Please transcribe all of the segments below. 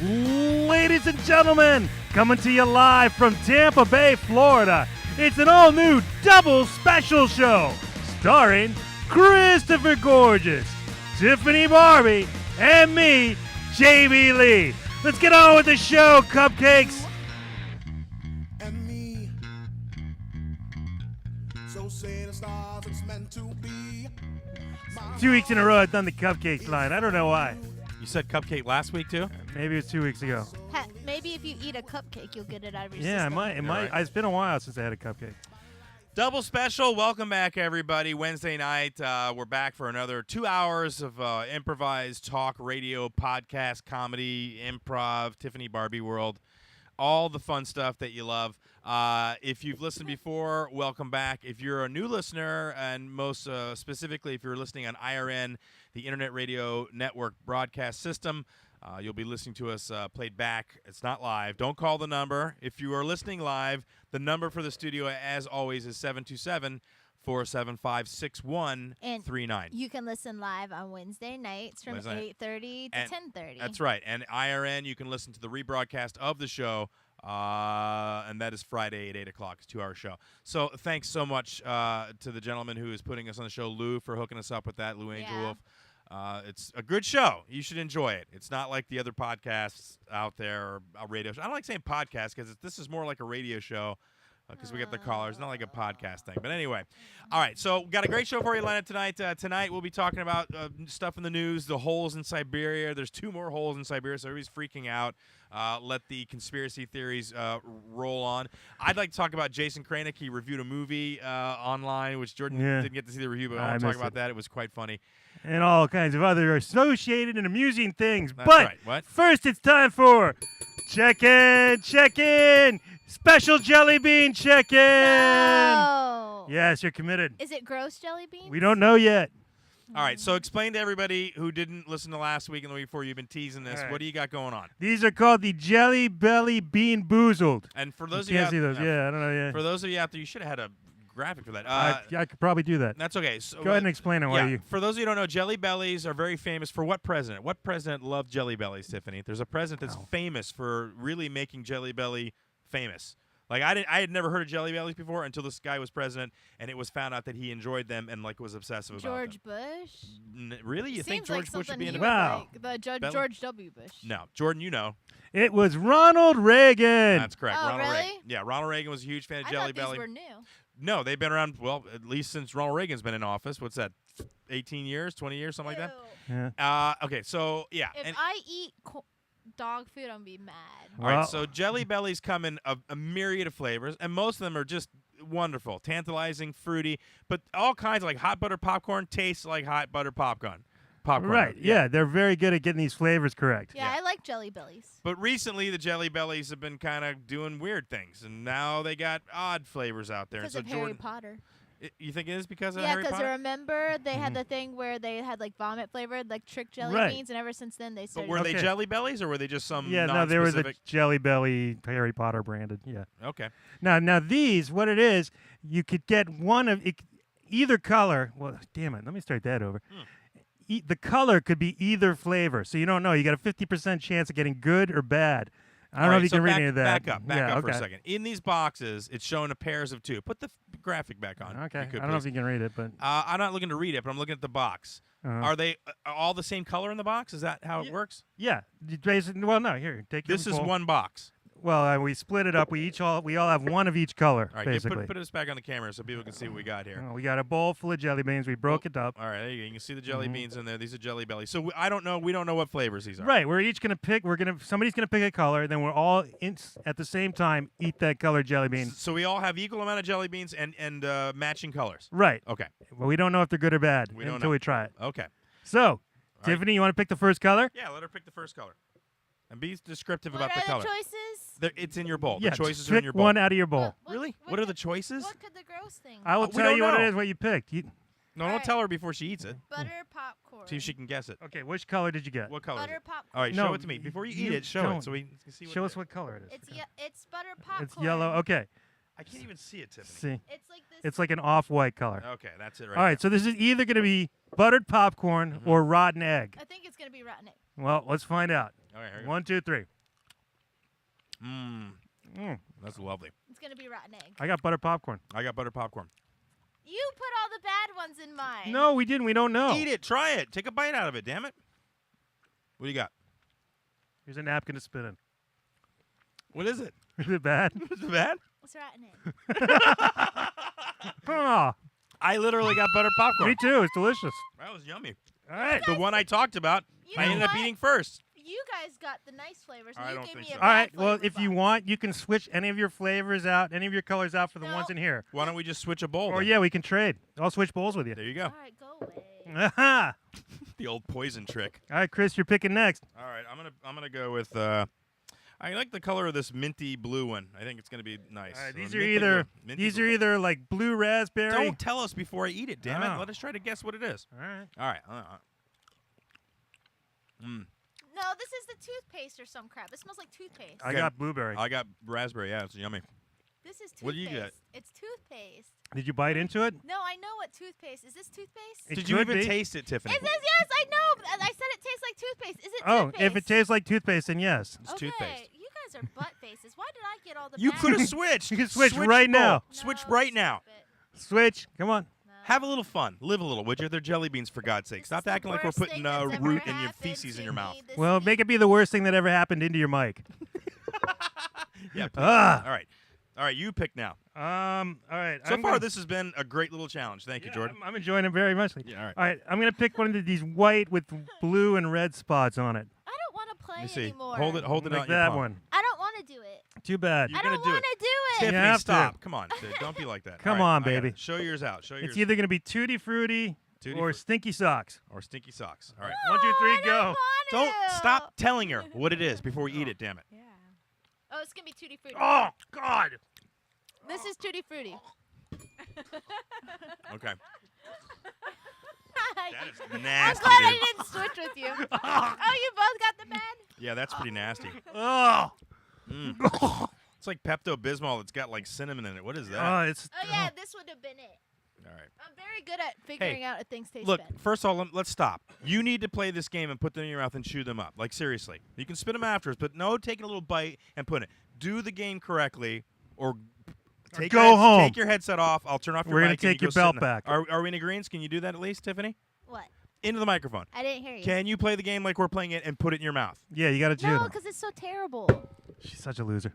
Ladies and gentlemen, coming to you live from Tampa Bay, Florida, it's an all-new double special show starring Christopher Gorges, Tiffany Barbee, and me, JB Lee. Let's get on with the show, cupcakes. And me, so say the stars it's meant to be. 2 weeks in a row I've done the cupcakes line. I don't know why. You said cupcake last week, too? Maybe it was 2 weeks ago. Maybe if you eat a cupcake, you'll get it out of your Yeah, system. it might. It's been a while since I had a cupcake. Double special. Welcome back, everybody. Wednesday night, we're back for another 2 hours of improvised talk, radio, podcast, comedy, improv, Tiffany Barbee world, all the fun stuff that you love. If you've listened before, welcome back. If you're a new listener, and most specifically if you're listening on IRN, the Internet Radio Network broadcast system, you'll be listening to us played back. It's not live. Don't call the number. If you are listening live, the number for the studio, as always, is 727-475-6139. You can listen live on Wednesday nights from 8:30 to 10:30. That's right. And IRN, you can listen to the rebroadcast of the show, and that is Friday at 8 o'clock. It's a 2-hour show. So thanks so much to the gentleman who is putting us on the show, Lou, for hooking us up with that, Lou Angel Wolf. It's a good show. You should enjoy it. It's not like the other podcasts out there or a radio show. I don't like saying podcast because this is more like a radio show because we get the callers. Not like a podcast thing. But anyway. All right. So got a great show for you lined up tonight. Tonight we'll be talking about stuff in the news, the holes in Siberia. There's 2 more holes in Siberia, so everybody's freaking out. Let the conspiracy theories roll on. I'd like to talk about Jason Kranick. He reviewed a movie online, which Jordan didn't get to see the review, but I want to talk about that. It was quite funny. And all kinds of other associated and amusing things. That's but right. What? First, it's time for check-in. Special jelly bean check-in. No. Yes, you're committed. Is it gross jelly beans? We don't know yet. All right, so explain to everybody who didn't listen to last week and the week before, you've been teasing this. Right. What do you got going on? These are called the Jelly Belly Bean Boozled. And for those of You you can't see those. Yeah, I don't know. Yeah. For those of you out there, you should have had a graphic for that. I could probably do that. That's okay. So, Go ahead and explain it while you. For those of you who don't know, Jelly Bellies are very famous for what president? What president loved Jelly Bellies, Tiffany? There's a president that's famous for really making Jelly Belly famous. Like I had never heard of Jelly Bellies before until this guy was president, and it was found out that he enjoyed them and was obsessive about them. George Bush? Really? You think Seems George Bush would be he into would Wow. like. Belly? George W. Bush. No, Jordan, you know. It was Ronald Reagan. That's correct. Oh, Ronald really? Reagan. Yeah, Ronald Reagan was a huge fan of Jelly I thought Belly. these were new. No, they've been around, well, at least since Ronald Reagan's been in office. What's that, 18 years, 20 years, something like Ew. Yeah. that? Okay, so, yeah. If I eat dog food, I'm going to be mad. All right, Well- so Jelly Bellies come in a myriad of flavors, and most of them are just wonderful, tantalizing, fruity, but all kinds of, like hot butter popcorn tastes like hot butter popcorn. Right. Yeah, they're very good at getting these flavors correct. Yeah, I like Jelly Bellies. But recently, the Jelly Bellies have been kind of doing weird things, and now they got odd flavors out there. Because and so of Harry Jordan, Potter. You think it is because of Yeah, Harry because Potter? remember they had the thing where they had like vomit flavored, like trick jelly Right. beans, and ever since then they But started. were they Okay. Jelly Bellies, or were they just some Yeah, no, there was a non-specific? Jelly Belly Harry Potter branded. Yeah. Okay. Now these, what it is, you could get one of either color. Well, damn it, let me start that over. The color could be either flavor, so you don't know. You got a 50% chance of getting good or bad. I don't know if you can read any of that. Back up for a second. In these boxes, it's showing a pairs of 2. Put the graphic back on. Okay, if you could, I don't know if please. you can read it, but I'm not looking to read it, but I'm looking at the box. Are they all the same color in the box? Is that how it works? yeah. Well, no, here, take This your is pull. one box. Well, we split it up. We all have one of each color, All right, basically. put this back on the camera so people can see what we got here. Oh, we got a bowl full of jelly beans. We broke it up. All right, there you go. You can see the jelly beans in there. These are Jelly Bellies. So I don't know. We don't know what flavors these are. Right, we're each gonna pick. Somebody's gonna pick a color. Then we're all at the same time eat that colored jelly bean. So we all have equal amount of jelly beans and matching colors. Right. Okay. Well, we don't know if they're good or bad We don't until know. we try it. Okay. So, Tiffany, you want to pick the first color? Yeah, let her pick the first color. And be descriptive What about the are color. the choices? It's in your bowl. Yeah, the choices just are in pick your bowl. one out of your bowl. Really? What are the choices? What could the gross thing? I will we tell don't you what it know. is. What you picked. No, All don't right. tell her before she eats it. Butter popcorn. See if she can guess it. Okay, which color did you get? What color is Butter it? popcorn. All right, No, show it to me. Before you eat you it, show don't. it so we can see what Show it us is. what color it is. It's butter popcorn. It's yellow. Okay. I can't even see it, Tiffany. See, It's like this. it's like an off-white color. Okay, that's it right All right, so this is either going to be buttered popcorn or rotten egg. I think it's gonna be rotten egg. Well, let's find out. there. All right, here we go. 1, 2, 3. That's lovely. It's gonna be rotten egg. I got buttered popcorn. I got butter popcorn. You put all the bad ones in mine. No, we didn't. We don't know. Eat it. Try it. Take a bite out of it, damn it. What do you got? Here's a napkin to spit in. What is it? Is it bad? Is it bad? It's rotten egg. Oh, I literally got butter popcorn. me too. It's delicious. That was yummy. All right. The one I talked about, You I know ended up what? eating first. You guys got the nice flavors. And I you don't gave think me so. a All right. bad Well, flavor if you box. want, you can switch any of your flavors out, any of your colors out for the No. ones in here. Why don't we just switch a bowl? Or then? yeah, we can trade. I'll switch bowls with you. There you go. All right, go away. Aha. The old poison trick. All right, Chris, you're picking next. All right, I'm gonna go with. I like the color of this minty blue one. I think it's gonna be nice. All right, So these are minty either blue. Minty these blue. are either like blue raspberry. Don't tell us before I eat it, damn Oh. it. Let us try to guess what it is. All right. All right. No, this is the toothpaste or some crap. It smells like toothpaste. I Okay. got blueberry. I got raspberry. Yeah, it's yummy. This is toothpaste. What do you get? It's toothpaste. Did you bite into it? No, I know what toothpaste. Is this toothpaste? It Did you could even be. taste it, Tiffany? It says yes, I know. I said it tastes like toothpaste. Is it Oh, toothpaste? if it tastes like toothpaste, then yes. It's okay, toothpaste. you guys are butt faces. Why did I get all the You bad could have ones? switched. You can switch Switch right bowl. now. Switch No, right now. stop it. Switch. Come on. No. Have a little fun. Live a little, would you? They're jelly beans, for God's sake. This Stop is the acting like we're worst putting thing that's ever root in your happened feces in to your mouth. me this Well, week. make it be the worst thing that ever happened into your mic. Yeah. Please. Ah. All right. All right. You pick now. All right. So I'm far, gonna- this has been a great little challenge. Thank you, Yeah, Jordan. I'm enjoying it very much. Yeah. All right. All right. I'm gonna pick one of these white with blue and red spots on it. I don't want to play Let me see. anymore. Hold it out Like in your that palm. one. I don't want to do it. Too bad. You're I gonna don't do want it. to do it. Tiffany, You have to. stop. Come on. Don't be like that. Come All right, on, I got baby. it. Show yours out. Show yours. It's either gonna be Tutti Frutti Tutti or Frutti. Stinky Socks. or stinky socks. All right. 1, 2, 3, I go. don't, Don't want stop telling her what it is before we eat it. Damn it. Yeah. Oh, it's gonna be Tutti Frutti. Oh God. This is Tutti Frutti. Okay. I'm That is glad nasty, I dude. didn't switch with you. Oh, you both got the bad? Yeah, that's pretty nasty. Oh. It's like Pepto-Bismol that's got like cinnamon in it. What is that? It's. Oh yeah, this would have been it. All right. I'm very good at figuring out if things taste Look, bad. first of all, let's stop. You need to play this game and put them in your mouth and chew them up. Like, seriously. You can spit them afterwards, but no taking a little bite and put it. Do the game correctly or take go your home. Take your headset off. I'll turn off your We're gonna mic and take you your go sit belt in- back. Are we in agreement? Can you do that at least, Tiffany? What? Into the microphone. I didn't hear you. Can you play the game like we're playing it and put it in your mouth? Yeah, you gotta chew No, them. because it's so terrible. She's such a loser.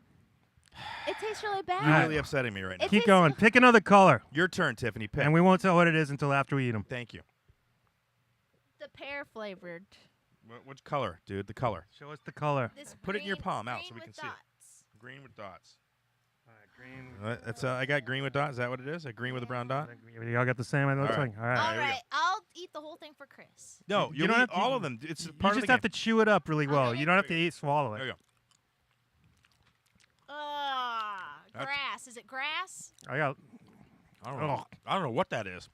It tastes really bad. You're really upsetting me right now. It Keep tastes going. so- Pick another color, Your turn, Tiffany. Pick. and we won't tell what it is until after we eat them. Thank you. The pear flavored. Which color, dude? The color. Show us the color. This Put it in your green- palm out so green we can with see it. dots. Green with dots. Green. That's I got green with dots. Is that what it is? A green with a brown dot? You all got the same. It looks All right. like. All right. All here we go. right, I'll eat the whole thing for Chris. No, You you don't eat have to- all of them. It's You part just of the have game. to chew it up really well. Okay. You don't have to eat, swallow There it. you go. That's- Grass. Is it grass? I got. I don't know. I don't know what that is.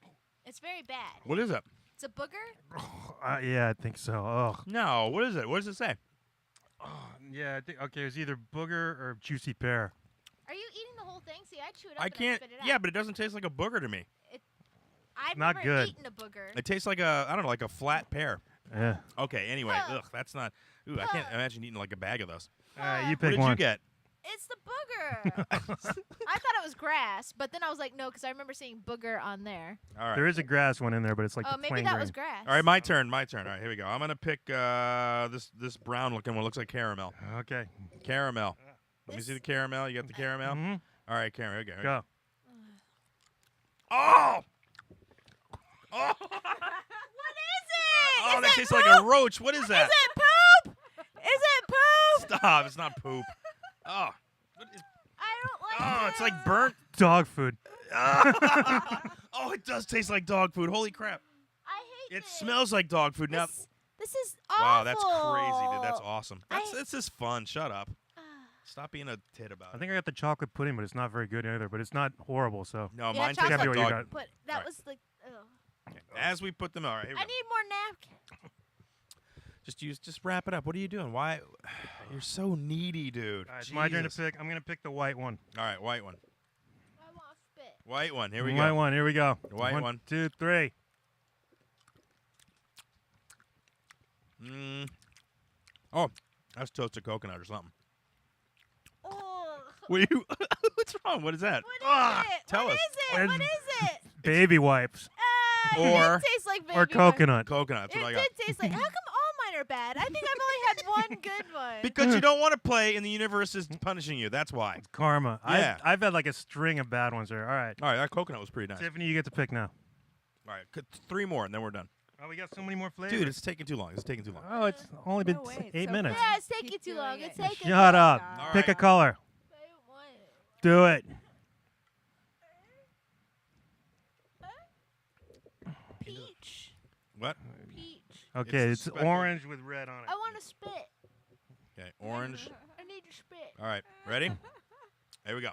It's very bad. What is it? It's a booger? Yeah, I think so. Oh. No. What is it? What does it say? Yeah, I think. Okay, it's either booger or juicy pear. Are you eating the whole thing? See, I chew it up I and can't. spit it out. Yeah, but it doesn't taste like a booger to me. I've not never good. eaten a booger. It tastes like a I don't know, like a flat pear. Yeah. Okay. Anyway, Huh. ugh, that's not. Ooh, I can't imagine eating like a bag of those. All right, you What pick did one. you get? It's the booger. I thought it was grass, but then I was like, no, because I remember seeing booger on there. All right. There is a grass one in there, but it's like Oh, the maybe plain that green. was grass. All right, my turn. My turn. All right, here we go. I'm gonna pick this brown looking one. Looks like caramel. Okay. Caramel. Let me see the caramel. You got the caramel. Mm-hmm. All right, caramel. Okay. Go. Oh! Oh! What is it? Oh, Is that it tastes poop? like a roach. What is that? Is it poop? Is it poop? Stop! It's not poop. Oh. What is- I don't like Oh, it. it's like burnt. Dog food. Oh, it does taste like dog food. Holy crap! I hate It this. smells like dog food. Now, This is awful. wow, that's crazy, dude. That's awesome. I- That's just fun. Shut up. Stop being a tit about I it. think I got the chocolate pudding, but it's not very good either. But it's not horrible. So. No, Yeah, mine tastes chocolate like pudding. dog. But that Right. was like, ugh. Okay. As we put them, all right. Here we I go. need more napkins. Just wrap it up. What are you doing? Why? You're so needy, dude. All right, it's my turn to Jesus. pick. I'm going to pick the white one. All right, white one. I want spit. White one. Here we White go. one. Here we go. White one. 2, 3. Oh, that's toasted coconut or something. Oh. What are you? What's wrong? What is that? What is it? tell What us. is it? What is it? Baby wipes It Or- did taste like baby or coconut. Coconut. That's It what I got. did taste like. How come all mine are bad? I think I've only had one good one. Because you don't want to play and the universe is punishing you. That's why. It's karma. Yeah. I've had like a string of bad ones here. All right. All right, that coconut was pretty nice. Tiffany, you get to pick now. All right, 3 more and then we're done. Oh, we got so many more flavors. Dude, it's taking too long. It's taking too long. Oh, it's only been No way, it's 8 so minutes. Yeah, it's taking Keep too doing long. it. It's taking. Shut up. All Pick right. a color. I don't want it. Do it. Peach. What? Peach. Okay, It's it's speckled. orange with red on it. I want to spit. Okay, orange. I need to spit. All right, ready? Here we go.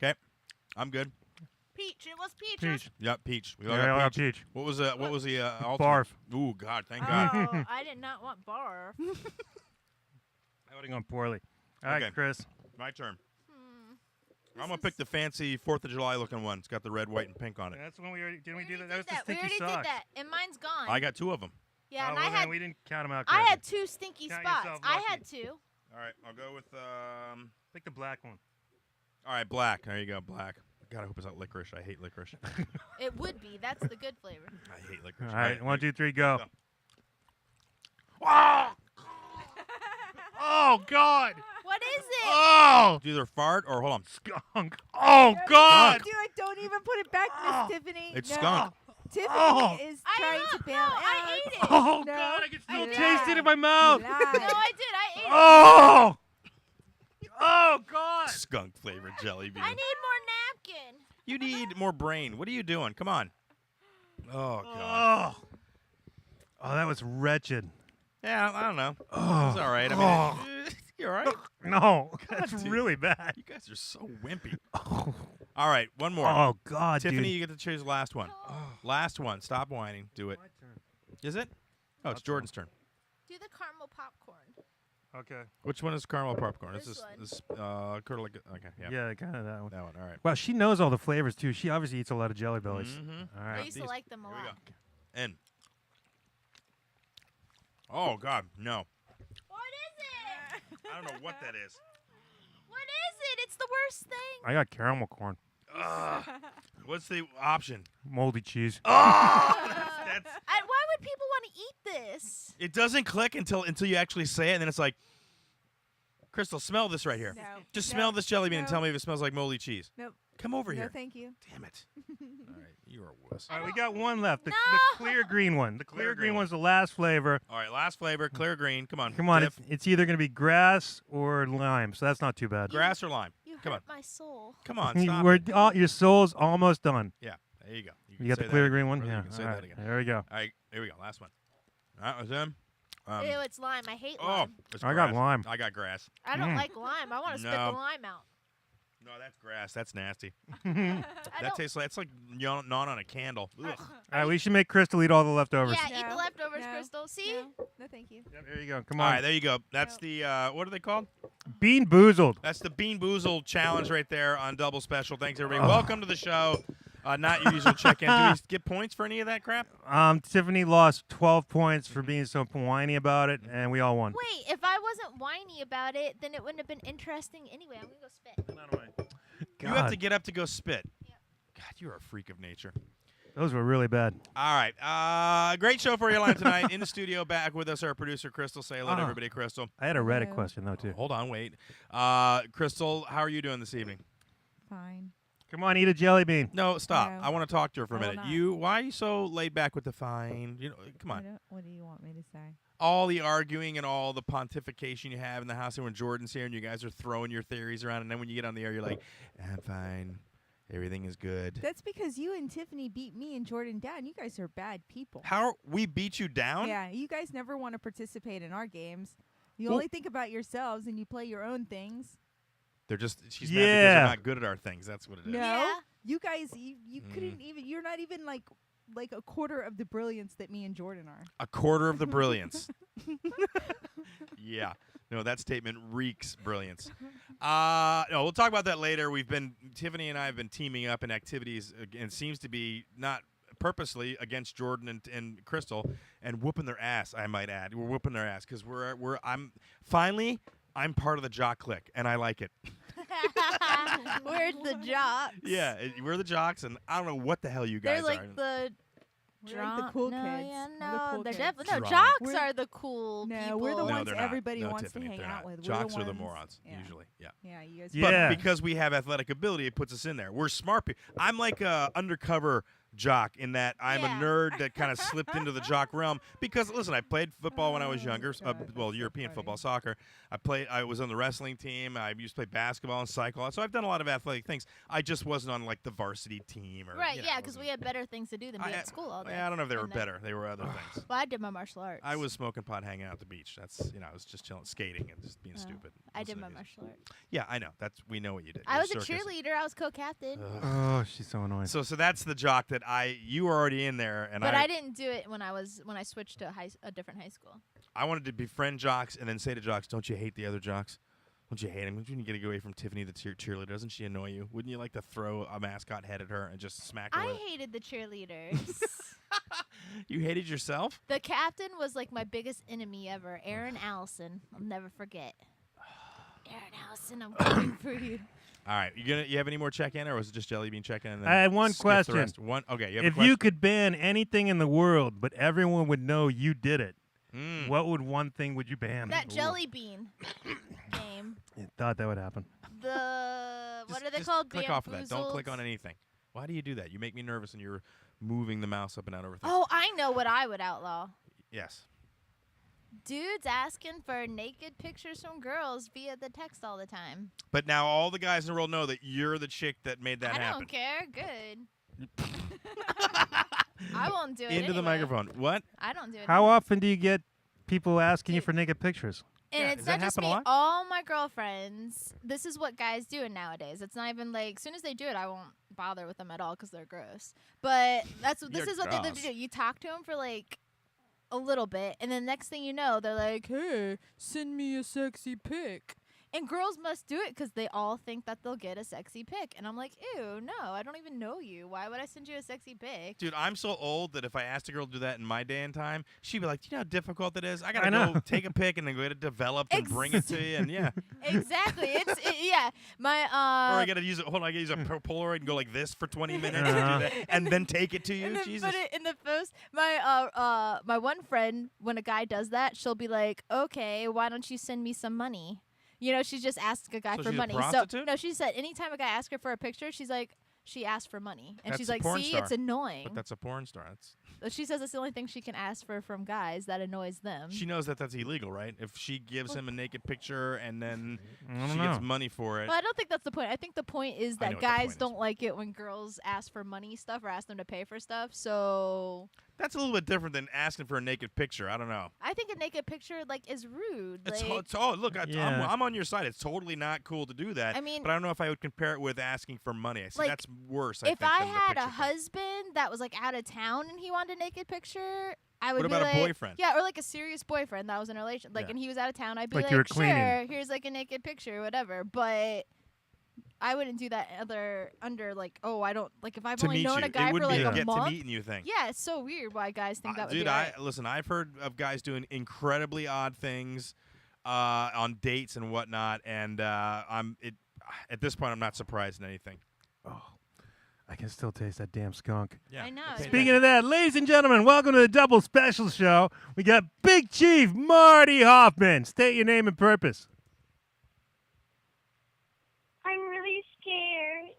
Okay, I'm good. Peach. It was peach. Peach. Yep, peach. We all Yeah, I got got peach. peach. What was the ultimate? Barf. Ooh, God, thank God. Oh, I did not want barf. That would have gone poorly. All right, Okay. Chris. My turn. I'm gonna pick the fancy 4th of July looking one. It's got the red, white, and pink on it. That's the one we already didn't we do that? That was the we stinky already socks. did that, and mine's gone. I got 2 of them. yeah, Oh, and well, I then had we didn't count them out. I correctly. had 2 stinky Count spots. yourself I lucky. had 2. All right, I'll go with Pick the black one. all right, black. There you go, black. God, I hope it's not licorice. I hate licorice. It would be. That's the good flavor. I hate licorice. All right, 1, 2, 3, go. Go. Oh God! What is it? Oh, It's either fart or hold on. skunk! Oh God! Do it. Don't even put it back, Miss Tiffany. It's no. skunk. Tiffany Oh. is I trying don't to know. bail No, out. I ate it. Oh No, God! I can still you taste it in lied. my mouth. You No, lied. I did. I ate it. Oh! Oh God! Skunk flavored jelly bean. I need more napkin. You need more brain. What are you doing? Come on. Oh God. Oh! Oh, that was wretched. Yeah, I don't know. Oh. It's all right. I mean, you all right? No, that's dude. really bad. You guys are so wimpy. Oh, All right, one more. oh God, Tiffany, dude. you get to choose the last one. Last one. Stop whining. Do it. Is it? Oh, it's Jordan's turn. Do the caramel popcorn. Okay. Which one is caramel popcorn? This is one. this curdle. Okay, yeah. Yeah, kind of that one. That one. All right. Wow, she knows all the flavors too. She obviously eats a lot of Jelly Bellies. Mhm. All I right. used to these- like them a Here we lot. go. In. Oh God, no. What is it? I don't know what that is. What is it? It's the worst thing. I got caramel corn, What's the option? moldy cheese. That's Why would people want to eat this? it doesn't click until you actually say it, and then it's like, Crstal, smell this right here. No. Just No. smell this jelly bean and No. tell me if it smells like moldy cheese. Nope. Come over No, here. thank you. Damn it. All right, you are a wuss. All right, we got one left. The No. clear green one. The Clear clear green green one. one's the last flavor. All right, last flavor, clear green. Come on. Come on, Tiff. it's either going to be grass or lime, so that's not too bad. Grass or lime? You Come hurt my soul. Come on, stop. Your soul's almost done. Yeah, there you go. can You got say the that clear again. green one? Brother, Yeah. You can say all that right, again. there we go. All right, here we go. Last one. That was him. Ew, it's lime. I hate Oh, lime. it's I got grass. lime. I got grass. I don't like lime. I want to spit No. the lime out. No, that's grass. That's nasty. I That don't. tastes like it's like gnawing on a candle. Ugh. All right, we should make Crstal eat all the leftovers. Yeah, eat the No. leftovers, No. Crstal. See? No, thank you. Yep, there you go. Come All on. right, there you go. That's the what are they called? Bean Boozled. That's the Bean Boozled challenge right there on Double Special. Thanks everybody. Welcome to the show. Not your usual check-in. Do we get points for any of that crap? Tiffany lost 12 points for being so whiny about it, and we all won. Wait, if I wasn't whiny about it, then it wouldn't have been interesting anyway. I'm going to go spit. You have to God, get up to go spit. Yep. God, you're a freak of nature. those were really bad. All right. Great show for you live tonight. In the studio, back with us, our producer, Crstal. Say hello to everybody, Crstal. I had a Reddit Hello. question, though, too. Hold on, wait. Crstal, how are you doing this evening? Fine. Come on, eat a jelly bean. No, stop. No. I want to talk to her for a I will minute. not. Why are you so laid back with the fine? You know, come on. What do you want me to say? All the arguing and all the pontification you have in the house, and when Jordan's here and you guys are throwing your theories around, and then when you get on the air, you're like, I'm fine. Everything is good. That's because you and Tiffany beat me and Jordan down. You guys are bad people. How we beat you down? Yeah, you guys never want to participate in our games. You Well- only think about yourselves and you play your own things. She's mad because Yeah. we're not good at our things. That's what it is. No, Yeah. you guys, you couldn't even. You're not even like a quarter of the brilliance that me and Jordan are. A quarter of the brilliance. Yeah. No, that statement reeks brilliance. No, we'll talk about that later. Tiffany and I have been teaming up in activities, and seems to be not purposely against Jordan and Crstal, and whooping their ass. I might add, we're whooping their ass because I'm part of the jock clique, and I like it. We're the jocks. Yeah, we're the jocks, and I don't know what the hell you guys They're like are. the We're like the cool no, kids. Yeah, We're the no, cool they're kids. definitely no. Drunk. Jocks We're- are the cool No, people. we're the No, ones they're not. everybody No, wants Tiffany, to hang they're out not. with. Jocks we're are the ones- morons, yeah. usually. Yeah. Yeah, you guys. Yeah. But because we have athletic ability, it puts us in there. We're smart people. I'm like a undercover jock in that I'm Yeah. a nerd that kind of slipped into the jock realm because, listen, I played football when I was Oh, younger, God, that's so European funny. football, soccer. I was on the wrestling team. I used to play basketball and cycle. So I've done a lot of athletic things. I just wasn't on like the varsity team or Right, you know, yeah, I because we wasn't- had better things to do than be at school all day. I don't know if they were And then- better. They were other things. Well, I did my martial arts. I was smoking pot, hanging out at the beach. That's I was just chilling, skating, and just being Oh, stupid. I did listening my to music. martial arts. Yeah, I know. We know what you did. I You're was a circus. cheerleader. I was co-captain. Oh, she's so annoying. So that's the jock that you were already in there, and But I didn't do it when I switched to a different high school. I wanted to befriend jocks and then say to jocks, "Don't you hate the other jocks? Don't you hate them? Don't you get to get away from Tiffany, the cheerleader? Doesn't she annoy you? Wouldn't you like to throw a mascot head at her and just smack her? I with it?" hated the cheerleaders. You hated yourself? The captain was like my biggest enemy ever, Aaron Allison. I'll never forget. Aaron Allison, I'm coming for you. All right, you have any more check-in, or was it just Jelly Bean check-in? And then I had one skip the question. rest? One. Okay, you have a If question? you could ban anything in the world, but everyone would know you did it, what one thing would you ban? That jelly bean game. I thought that would happen. What are they Just called? Click off of that. Don't click Bamboozled? on anything. Why do you do that? You make me nervous, and you're moving the mouse up and down over things. Oh, I know what I would outlaw. Yes. Dudes asking for naked pictures from girls via the text all the time. But now all the guys in the world know that you're the chick that made that I happen. don't care. Good. I won't do it Into the anyway. microphone. What? I don't do it. How anyway. often do you get people asking you for naked pictures? And Yeah, it's does that not just happen a me. lot? All my girlfriends. This is what guys do nowadays. It's not even like as soon as they do it, I won't bother with them at all because they're gross. But this You're is what they gross. do. You talk to them for like a little bit, and then next thing you know, they're like, "Hey, send me a sexy pic." And girls must do it because they all think that they'll get a sexy pic. And I'm like, ew, no, I don't even know you. Why would I send you a sexy pic? Dude, I'm so old that if I asked a girl to do that in my day and time, she'd be like, "Do you know how difficult it is? I I gotta know. go take a pic and then go get it developed and bring it to you." And yeah, Exactly. Yeah. My or I gotta use it. Hold on, I gotta use a Polaroid and go like this for 20 minutes and do that, and then take it to you. and then Jesus. put it in the post. My one friend, when a guy does that, she'll be like, "Okay, why don't you send me some money?" You know, she just asked a guy So for she's a money. prostitute? So no, she said anytime a guy asks her for a picture, she's like, she asked for money, and That's she's a like, porn "See, star. it's annoying." But that's a porn star. She says it's the only thing she can ask for from guys that annoys them. She knows that that's illegal, right? If she gives him a naked picture and then I don't she know. gets money for it. Well, I don't think that's the point. I think the point is I know that what the guys point is. don't like it when girls ask for money stuff or ask them to pay for stuff. So That's a little bit different than asking for a naked picture. I don't know. I think a naked picture is rude. Look, Yeah. I'm on your side. It's totally not cool to do that. I mean- but I don't know if I would compare it with asking for money. I see Like, that's worse. if think, I than the had a picture thing. husband that was like out of town and he wanted a naked picture, I would What be about a like, boyfriend? Yeah, or like a serious boyfriend that was in a relation, Yeah. and he was out of town. I'd be Like like, you were sure, cleaning. here's like a naked picture, whatever. But I wouldn't do that under like, oh, I don't like if I've to only meet known you, a guy it for wouldn't like be a a get month. to meeting you thing. Yeah, it's so weird why guys think that would Dude, be right. listen. I've heard of guys doing incredibly odd things on dates and whatnot, and at this point I'm not surprised in anything. Oh, I can still taste that damn skunk. Yeah. I know. Okay. Speaking of that, ladies and gentlemen, welcome to the Double Special Show. We got Big Chief Marty Hoffman. State your name and purpose. I'm really scared.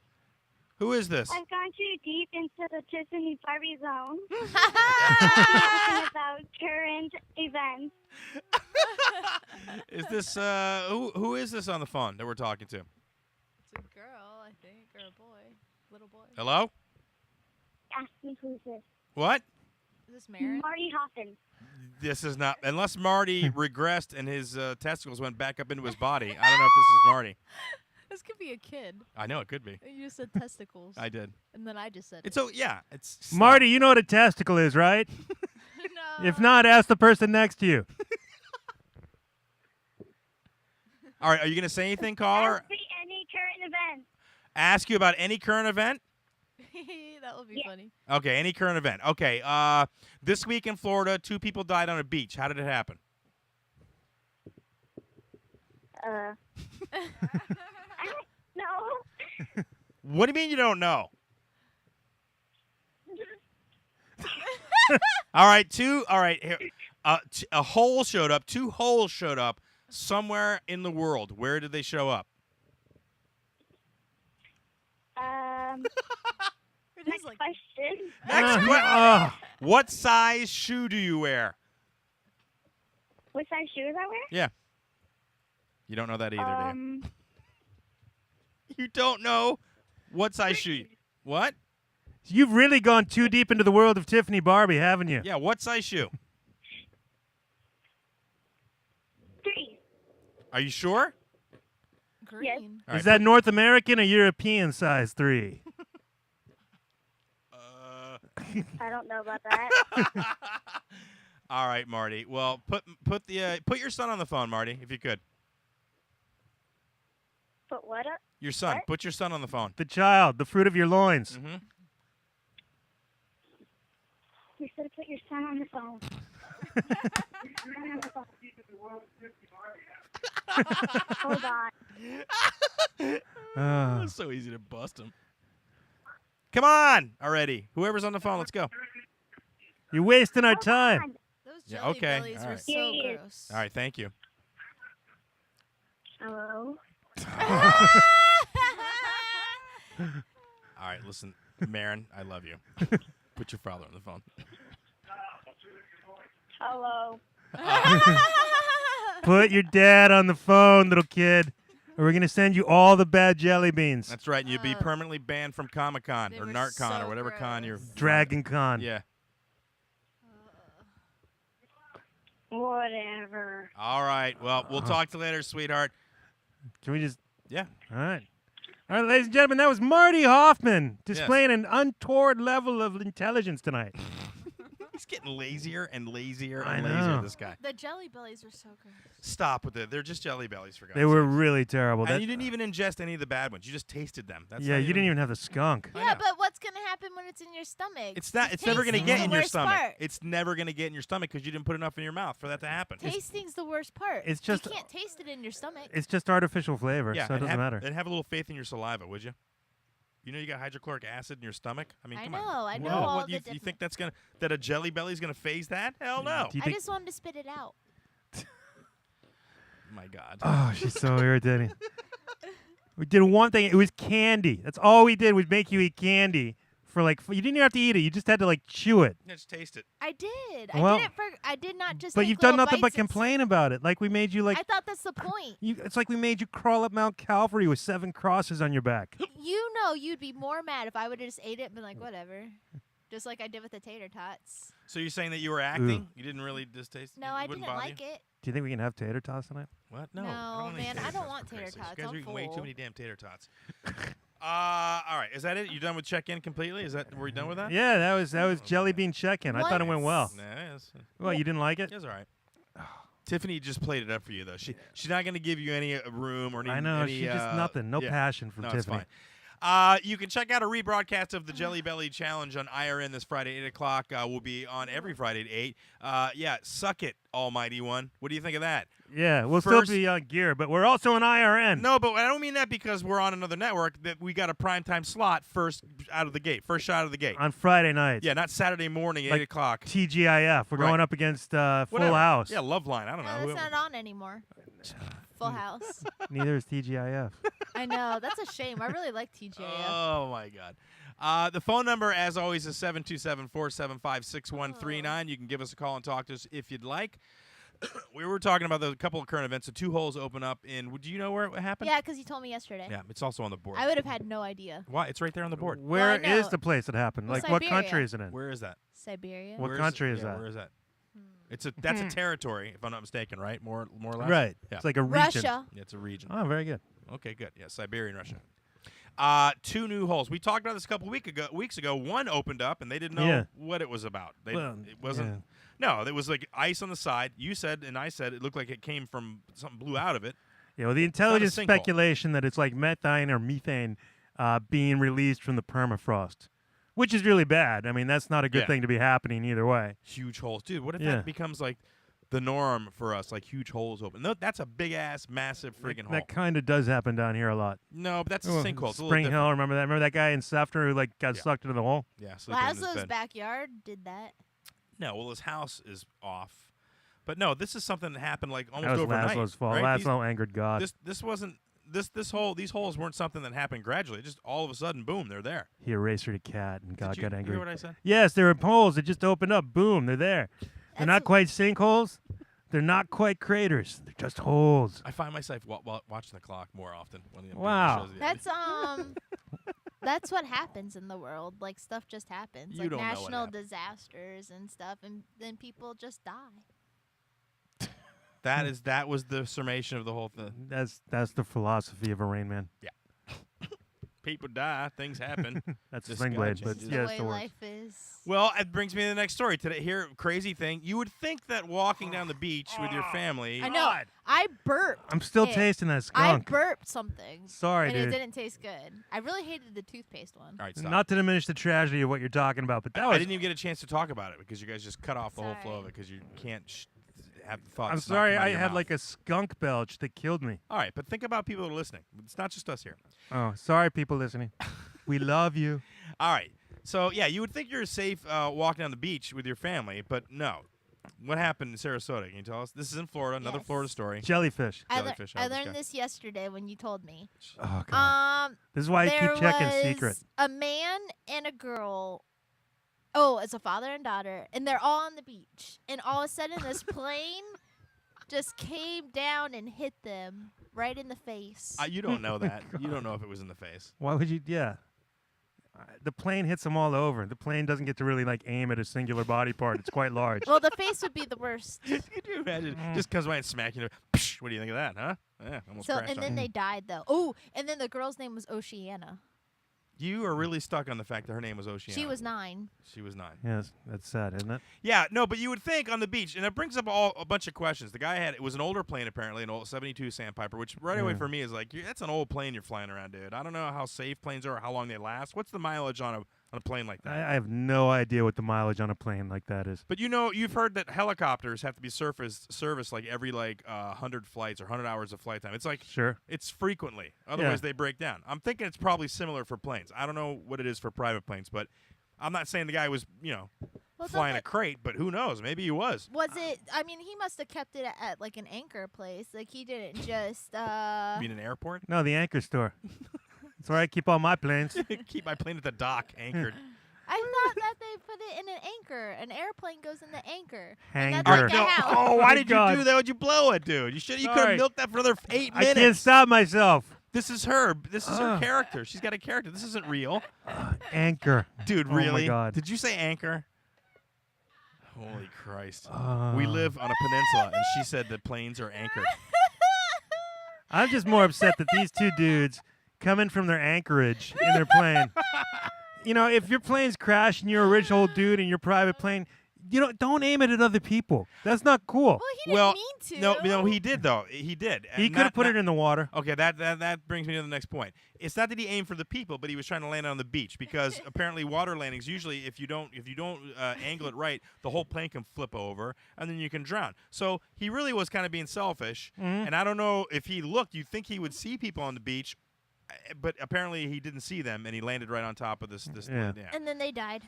Who is this? I've gone too deep into the Tiffany Barbee zone. Talking about current events. Is this who is this on the phone that we're talking to? It's a girl, I think, or a boy, little boy. Hello? Ask me who's this. What? Is this Marin? Marty Hoffman. This is not unless Marty regressed and his testicles went back up into his body. I don't know if this is Marty. This could be a kid. I know it could be. You just said testicles. I did. And then I just said It's it. so yeah. It's Marty, you know what a testicle is, right? No. If not, ask the person next to you. All right. Are you gonna say anything, caller? Ask me any current event. Ask you about any current event? That would be funny. Okay. Any current event? Okay. This week in Florida, 2 people died on a beach. How did it happen? I don't know. What do you mean you don't know? All right. Here. A hole showed up. 2 holes showed up somewhere in the world. Where did they show up? Next question. Next question. What size shoe do you wear? What size shoes I wear? Yeah. You don't know that either, do you? You don't know what size shoe. What? You've really gone too deep into the world of Tiffany Barbee, haven't you? Yeah, what size shoe? 3. Are you sure? Green. Yes. All right, Is that North American or European size 3? I don't know about that. All right, Marty. Well, put your son on the phone, Marty, if you could. Put what up? Your son. What? Put your son on the phone. The child, the fruit of your loins. Mm-hmm. You should have put your son on the phone. Hold on. It's so easy to bust him. Come on already. Whoever's on the phone, let's go. You're wasting our Hold time. on. Those Yeah, jelly okay, bellies all were right. so Yeah. gross. All right, thank you. Hello. All right, listen, Marin, I love you. Put your father on the phone. Hello. Put your dad on the phone, little kid, or we're going to send you all the bad jelly beans. That's right, and you'll be permanently banned from Comic-Con They or were NartCon so or whatever con you're. gross. Dragon Con. Yeah. Whatever. All right. Well, we'll talk to you later, sweetheart. Can we just... Yeah. All right. All right, ladies and gentlemen, that was Marty Hoffman displaying an untoward level of intelligence tonight. He's getting lazier and lazier I and know. lazier, this guy. The jelly bellies were so gross. Stop with it. They're just jelly bellies, for God's They were sakes. really terrible. And That- you didn't even ingest any of the bad ones. You just tasted them. That's yeah, not you didn't even have the skunk. I Yeah, know. but what's gonna happen when it's in your stomach? It's not. It's never going to Tasting's get the in your worst stomach. part. It's never going to get in your stomach because you didn't put enough in your mouth for that to happen. Tasting's the worst part. It's just- you can't taste it in your stomach. It's just artificial flavor, Yeah, so it and doesn't have, matter. And have a little faith in your saliva, would you? You know you got hydrochloric acid in your stomach. I mean, I come know, on. I know What, all what, the you different- think that a jelly belly's gonna phase that? Hell no. Do you I think... just wanted to spit it out. My God. Oh, she's so irritating. We did one thing. It was candy. That's all we did was make you eat candy for like. You didn't even have to eat it. You just had to like chew it. Just taste it. I did. Well, I did it for. I did not just. But take you've done little nothing but bites and complain about it. Like we made you like. I thought that's the point. It's like we made you crawl up Mount Calvary with 7 crosses on your back. You know, you'd be more mad if I would have just ate it and been like, whatever. Just like I did with the tater tots. So you're saying that you were acting? You didn't really just taste it? No, I didn't like it. Do you think we can have tater tots tonight? What? No. No, I don't man, need I don't tots, want for tater Christ's sakes. tots. You guys I'm are eating way too full. many damn tater tots. All right. Is that it? You done with check-in completely? Were you done with that? Yeah, that was jelly bean check-in. I thought it went well. Nah, yes. Well, you didn't like it? It's all right. Tiffany just played it up for you, though. She's not going to give you any room or any. I know, any, she just nothing. No yeah. passion from No, Tiffany. it's fine. You can check out a rebroadcast of the Jelly Belly Challenge on IRN this Friday, 8 o'clock. We'll be on every Friday at 8. Yeah, suck it, Almighty One. What do you think of that? Yeah, we'll First- still be on gear, but we're also on IRN. No, but I don't mean that because we're on another network, that we got a primetime slot first out of the gate, first shot of the gate. On Friday nights. Yeah, not Saturday morning at Like 8 o'clock. TGIF. We're Right. going up against Full Whatever. House. Yeah, Love Line. I don't No, know. that's not on anymore. Full House. Neither is TGIF. I know. That's a shame. I really like TJF. Oh, my God. The phone number, as always, is 727-475-6139. You can give us a call and talk to us if you'd like. We were talking about a couple of current events. The 2 holes open up in. Do you know where it happened? Yeah, because you told me yesterday. Yeah, it's also on the board. I would have had no idea. Why? It's right there on the board. Where I know. is the place that happened? Well, Like, what Siberia. country is it in? Where is that? Siberia. What Where country is yeah, that? Where is that? That's a territory, if I'm not mistaken, right? More or less. Right. Yeah. It's like a region. Russia. Yeah, it's a region. Oh, very good. Okay, good. Yeah, Siberian Russia. 2 new holes. We talked about this a couple weeks ago. One opened up, and they didn't know what it was about. It wasn't. No, there was like ice on the side. You said, and I said, it looked like it came from something blew out of it. Yeah, well, the intelligent speculation that it's like methane or methane being released from the permafrost, which is really bad. I mean, that's not a good thing to be happening either way. Huge holes. Dude, what if that becomes like the norm for us, like huge holes open? No, that's a big-ass, massive freaking hole. That kind of does happen down here a lot. No, but that's a sinkhole. Spring Hill, remember that? Remember that guy in Sefter who like got sucked into the hole? Yeah. Laszlo's backyard did that. No, well, his house is off. But no, this is something that happened like almost that was overnight. Laszlo's fault. Right? Laszlo angered God. This wasn't these holes weren't something that happened gradually. Just all of a sudden, boom, they're there. He erased a cat, and God got angry. Did you hear what I said? Yes, there were holes that just opened up. Boom, they're there. They're not quite sinkholes. They're not quite craters. They're just holes. I find myself watching the clock more often. Wow. That's what happens in the world. Like, stuff just happens. You like don't know what national happens. disasters and stuff, and then people just die. That was the summation of the whole thing. That's the philosophy of a Rain Man. Yeah. People die, things happen. That's a The sling sky blade, but changes. The yeah, way it still works. life is. Well, it brings me to the next story. Today, here, crazy thing. You would think that walking down the beach with your family. I know. I burped. I'm still it. tasting that I skunk. burped something. Sorry, and dude. it didn't taste good. I really hated the toothpaste one. All right, stop. Not to diminish the tragedy of what you're talking about, but that I was. didn't even get a chance to talk about it because you guys just cut off the whole flow of it because you can't have the thoughts. I'm not sorry, come out of I your had mouth. like a skunk belch that killed me. All right, but think about people that are listening. It's not just us here. Oh, sorry, people listening. We love you. All right. So, yeah, you would think you're safe walking down the beach with your family, but no. What happened in Sarasota? Can you tell us? This is in Florida, another Yes. Florida story. Jellyfish. Jellyfish, I oh, this learned guy. this yesterday when you told me. Oh, God. This is why you There keep checking was secret. a man and a girl. Oh, it's a father and daughter, and they're all on the beach. And all of a sudden, this plane just came down and hit them right in the face. You don't know that. You don't know if it was in the face. Why would you? Yeah. The plane hits them all over. The plane doesn't get to really like aim at a singular body part. It's quite large. Well, the face would be the worst. Could you imagine? Just comes by and smack you. Psh, what do you think of that, huh? Yeah, almost So, crashed and on then you. they died though. Oh, and then the girl's name was Oceana. You are really stuck on the fact that her name was Oceana. She was 9. She was 9. Yes, that's sad, isn't it? Yeah, no, but you would think on the beach, and it brings up a bunch of questions. The guy it was an older plane apparently, an old 72 Sandpiper, which right away for me is like, that's an old plane you're flying around, dude. I don't know how safe planes are or how long they last. What's the mileage on a plane like that? I have no idea what the mileage on a plane like that is. But you've heard that helicopters have to be serviced like every 100 flights or 100 hours of flight time. It's like it's frequently. Otherwise they break down. I'm thinking it's probably similar for planes. I don't know what it is for private planes, but I'm not saying the guy was, flying a crate, but who knows? Maybe he was. Was it? I mean, he must have kept it at like an anchor place. Like he didn't just. You mean an airport? No, the anchor store. That's where I keep all my planes. Keep my plane at the dock, anchored. I thought that they put it in an anchor. An airplane goes in the anchor. Hanger. And that's like a house. Oh, why did God. you do that? Would you blow it, dude? You could have milked that for another 8 I minutes. can't stop myself. This is her. This is her character. She's got a character. This isn't real. Anchor. Dude, Oh, my really? God. Did you say anchor? Holy Christ. We live on a peninsula, and she said the planes are anchored. I'm just more upset that these two dudes coming from their anchorage in their plane. If your plane's crashed and you're a rich old dude in your private plane, don't aim it at other people. That's not cool. Well, he didn't mean to. No, he did though. He did. He could have put it in the water. Okay, that brings me to the next point. It's not that he aimed for the people, but he was trying to land on the beach because apparently water landings usually if you don't angle it right, the whole plane can flip over and then you can drown. So he really was kind of being selfish. And I don't know if he looked. You'd think he would see people on the beach, but apparently he didn't see them, and he landed right on top of this. Yeah. And then they died.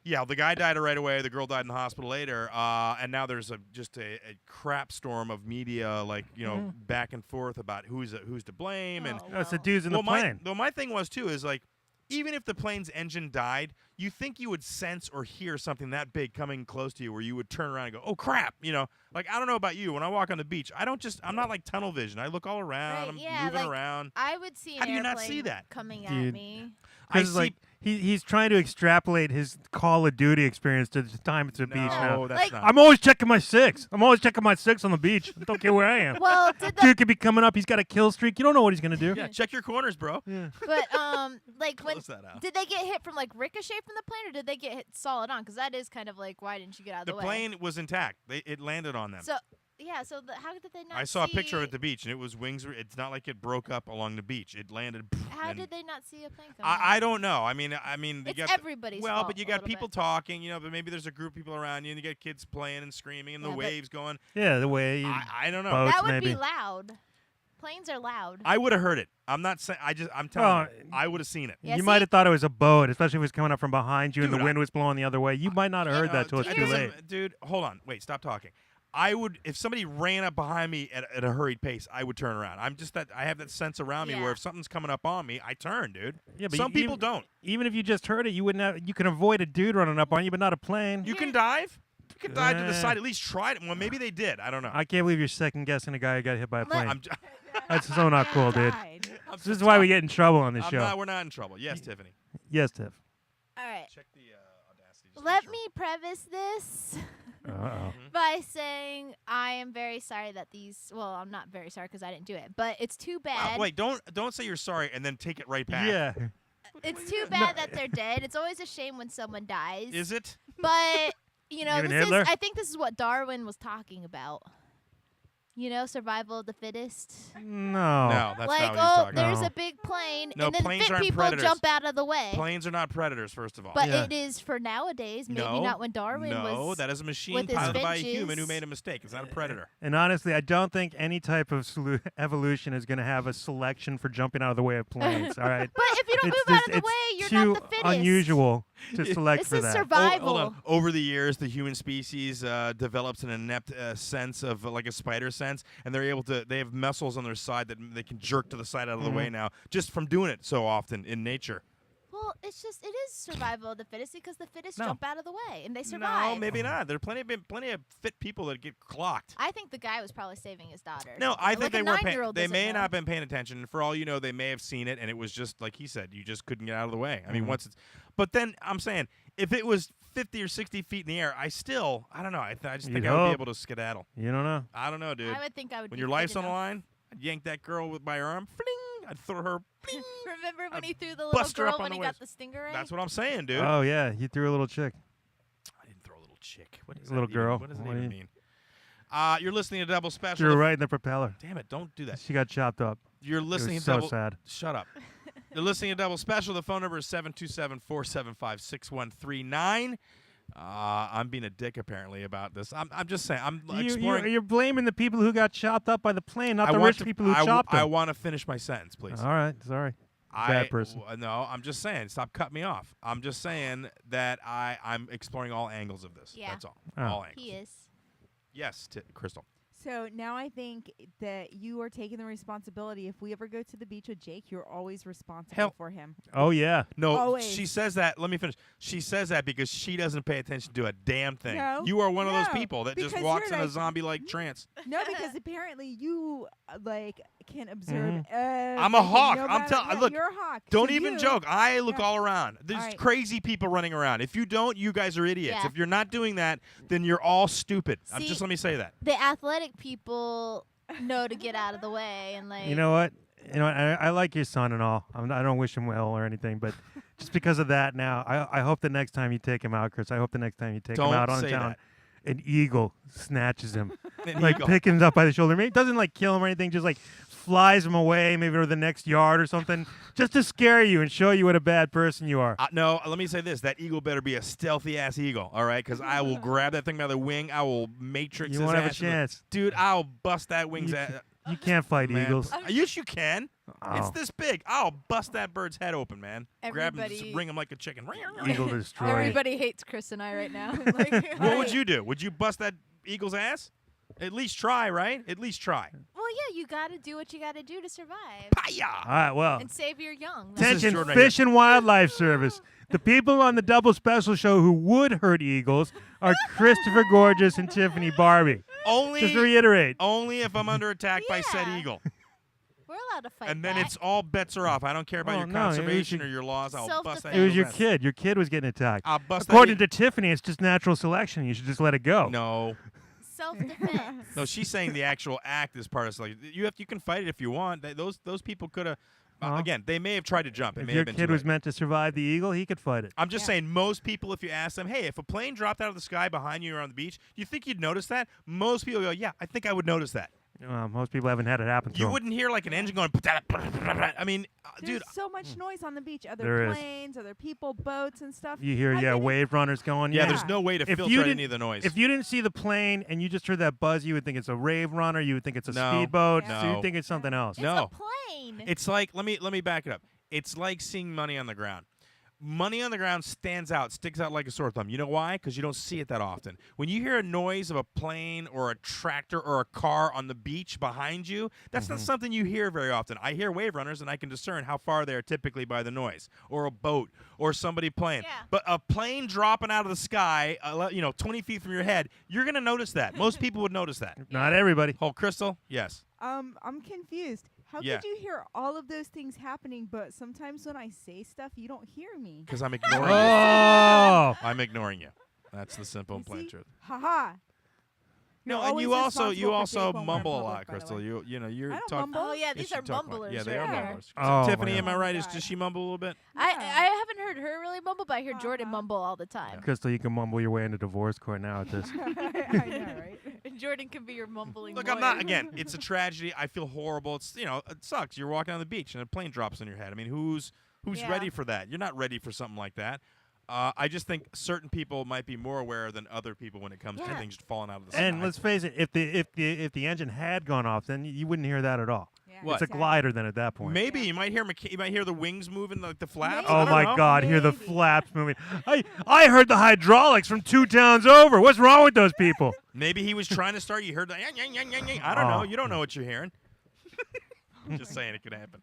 Yeah, the guy died right away. The girl died in the hospital later, and now there's just a crap storm of media, back and forth about who's to blame. And That's the dudes in the plane. my thing was too is even if the plane's engine died, you think you would sense or hear something that big coming close to you, where you would turn around and go, "Oh crap!" I don't know about you. When I walk on the beach, I'm not like tunnel vision. I look all around. Right, I'm moving around. I would see an How do you airplane not see that? coming Dude. at me. I Because see. He's trying to extrapolate his Call of Duty experience to the time at the beach now. No, that's Like- not. I'm always checking my 6. I'm always checking my 6 on the beach. I don't care where I am. Well, did the Dude could be coming up. He's got a kill streak. You don't know what he's gonna do. Yeah, check your corners, bro. but like when Close that out. did they get hit from like ricochet from the plane, or did they get hit solid on? Because that is kind of like, why didn't you get out of The the way? plane was intact. It landed on them. So yeah, so how did they not? I saw a picture of it see- at the beach, and it was wings. It's not like it broke up along the beach. It landed. How and did they not see a plane coming? I don't know. I mean, you It's got everybody's well, fault but you a got little people bit. talking, but maybe there's a group of people around you, and you got kids playing and screaming, and Yeah, the but- waves going. Yeah, the way. I don't know. boats, That would maybe. be loud. Planes are loud. I would have heard it. I'm not saying. I'm telling you, Oh, I would have seen it. Yeah, you see? might have thought it was a boat, especially if it was coming up from behind you and Dude, the wind was blowing the other way. You might not have heard that till it's It too doesn't- late. Dude, hold on. Wait, stop talking. I would, if somebody ran up behind me at a hurried pace, I would turn around. I'm just that I have that sense around me Yeah. where if something's coming up on me, I turn, dude. Yeah, but Some you- people even- don't. Even if you just heard it, you wouldn't. You can avoid a dude running up on you, but not a plane. You can dive. You can dive to the Eh. side. At least try it. Well, maybe they did. I don't know. I can't believe you're second guessing a guy who got hit by a Let- plane. I'm, That's so not cool, dude. Died. This is why we get in trouble on this show. we're not in trouble. Yes, Tiffany. Yes, Tiff. All right. Check the audacity. just to Let make me preface this Uh-oh. by saying I am very sorry that these. Well, I'm not very sorry because I didn't do it, but it's too sure. bad. Wait, don't say you're sorry and then take it right back. Yeah. It's too bad that they're dead. It's always a shame when someone dies. Is it? But Even this Hitler? is. I think this is what Darwin was talking about. Survival of the fittest. No, No. that's like, not what he's oh, talking there's No. a big plane, No, and then planes fit aren't people predators. jump out of the way. Planes are not predators, first of all. But Yeah. it is for nowadays. Maybe no, not when Darwin no, was. that is a machine with his piloted by a human who finches. made a mistake. It's not a predator. And honestly, I don't think any type of evolution is going to have a selection for jumping out of the way of planes. All right. But if you don't It's move out just- of the it's way, you're too not the fittest. unusual to select This for is that. survival. Hold on. Over the years, the human species develops an inept sense of like a spider sense, and they have muscles on their side that they can jerk to the side out of the way now, just from doing it so often in nature. Well, it is survival of the fittest because the fittest No. jump out of the way and they survive. No, maybe not. There are plenty of fit people that get clocked. I think the guy was probably saving his daughter. No, I think Like a they were. 9-year-old They doesn't may know. not have been paying attention. For all you know, they may have seen it, and it was just like he said. You just couldn't get out of the way. I mean, once it's. But then I'm saying, if it was 50 or 60 feet in the air, I don't know. I just think You'd I would be hope. able to skedaddle. You don't know. I don't know, dude. I would think I would. When be your fit life's on the enough. line, I'd yank that girl with my arm. Fling! I'd throw her. Bling! Remember when I'd he threw the little bust her girl up on when the he waves. got the stingray? That's what I'm saying, dude. Oh yeah, you threw a little chick. I didn't throw a little chick. What is Little that girl. Even, what does it What do even you- mean? You're listening to Double Special. Threw her right in the propeller. Damn it! Don't do that. She got chopped up. You're It listening was to so Double. sad. Shut up. You're listening to Double Special. The phone number is 727-475-6139. I'm being a dick apparently about this. I'm just saying. I'm exploring. You're blaming the people who got chopped up by the plane, not I the want rich to- people who I chopped them. want to finish my sentence, please. All right, sorry. Bad person. No, I'm just saying. Stop cutting me off. I'm just saying that I'm exploring all angles of this. Yeah. That's all. Oh. All angles. He is. Yes, Crystal. So now I think that you are taking the responsibility. If we ever go to the beach with Jake, you're always responsible Hell- for him. Oh yeah. No, Always. she says that. Let me finish. She says that because she doesn't pay attention to a damn thing. No, You are one of those no, people that just because walks you're in a like- zombie-like trance. No, because apparently you can observe. Mhm. I'm a hawk. No I'm matter- telling. yeah, Look, you're a hawk. don't So even you- joke. I look Yeah. all around. There's All right. crazy people running around. If you don't, you guys are idiots. Yeah. If you're not doing that, then you're all stupid. See- Just let me say that. The athletic people know to get out of the way and like. You know what? I like your son and all. I don't wish him well or anything, but just because of that, now I hope the next time you take him out, Chris. I hope the next time you take Don't him out on say the town, that. an eagle snatches him, An like eagle. picking him up by the shoulder. Maybe doesn't like kill him or anything, just like flies him away, maybe to the next yard or something, just to scare you and show you what a bad person you are. No, let me say this. That eagle better be a stealthy ass eagle, all right? Because I will grab that thing by the wing. I will matrix You his won't have a ass in the- chance. Dude, I'll bust that wing's You ass. You can't fight Man. eagles. Yes, you can. It's Oh. this big. I'll bust that bird's head open, man. Grab him, Everybody- just ring him like a chicken. Eagle destroy. Everybody hates Chris and I right now. Like, What would you do? Would you bust that eagle's ass? At least try, right? At least try. Well, yeah, you got to do what you got to do to survive All Hiya! right, well. and save your young. This is Attention, Jordan right Fish and Wildlife Service. The people on the Double Special show who would hurt eagles are Christopher Gorges and Tiffany Barbee. Only, Just to reiterate. only if I'm under attack by said Yeah. eagle. We're allowed to fight And then back. it's all bets are off. I don't care about Well, your no, it was conservation your- or your laws. I'll bust that. It was your your ass. kid. Your kid was getting attacked. I'll bust According that. to Tiffany, it's just natural selection. You should just let it go. No. Self-defense. No, she's saying the actual act is part of like you can fight it if you want. Those people could have Well, again, they may have tried to jump. It If may your have been kid too was late. meant to survive the eagle, he could fight it. I'm just saying, most people, if you ask them, hey, if a plane dropped out of the sky behind you or on the beach, do you think you'd notice that? Most people go, yeah, I think I would notice that. Most people haven't had it happen to You them. wouldn't hear like an engine going. I mean, There's dude, so much noise on the beach. There Other is. planes, other people, boats, and stuff. You hear, I've yeah, been in- wave runners going. yeah, Yeah. there's no way to If filter you out didn't- any of the noise. If you didn't see the plane and you just heard that buzz, you would think it's a rave runner. You would think it's a No. speedboat. Yeah. So you No. think it's something else. It's No. a plane. It's like let me back it up. It's like seeing money on the ground. Money on the ground stands out, sticks out like a sore thumb. You know why? Because you don't see it that often. When you hear a noise of a plane or a tractor or a car on the beach behind you, that's not something you hear very often. I hear wave runners, and I can discern how far they are typically by the noise, or a boat, or somebody playing. Yeah. But a plane dropping out of the sky, 20 feet from your head, you're going to notice that. Most people would notice that. Not everybody. Oh, Crstal? Yes. I'm confused. How Yeah. could you hear all of those things happening, but sometimes when I say stuff, you don't hear me? Because I'm ignoring you. Oh. I'm ignoring you. That's the simple and plain See? truth. Haha. No, You're and always you also responsible for Jake when we're in mumble a public, lot, by the Crstal. way. You're I don't talking. mumble. Oh yeah, these Yes, you are talk more. mumblers. Yeah, they are right mumblers. Oh, Tiffany, my am I God. right? Oh, Does she mumble a little bit? I Yeah. haven't heard her really mumble, but I hear Jordan Uh-huh. mumble all the time. Crystal, you can mumble your way into divorce court now at this. I know, right? And Jordan can be your mumbling. Look, lawyer. I'm not. Again, it's a tragedy. I feel horrible. It's it sucks. You're walking on the beach and a plane drops on your head. I mean, who's Yeah. ready for that? You're not ready for something like that. I just think certain people might be more aware than other people when it comes to Yeah. things falling out of the sky. And let's face it, if the engine had gone off, then you wouldn't hear that at all. Yeah, What? It's a glider then at that point. Maybe you might hear the wings moving, like the flaps. Maybe. I Oh don't my know. God! Hear the Maybe. flaps moving. I heard the hydraulics from 2 towns over. What's wrong with those people? Maybe he was trying to start. You heard the. I don't know. Oh. You don't know what you're hearing. Just saying it could happen.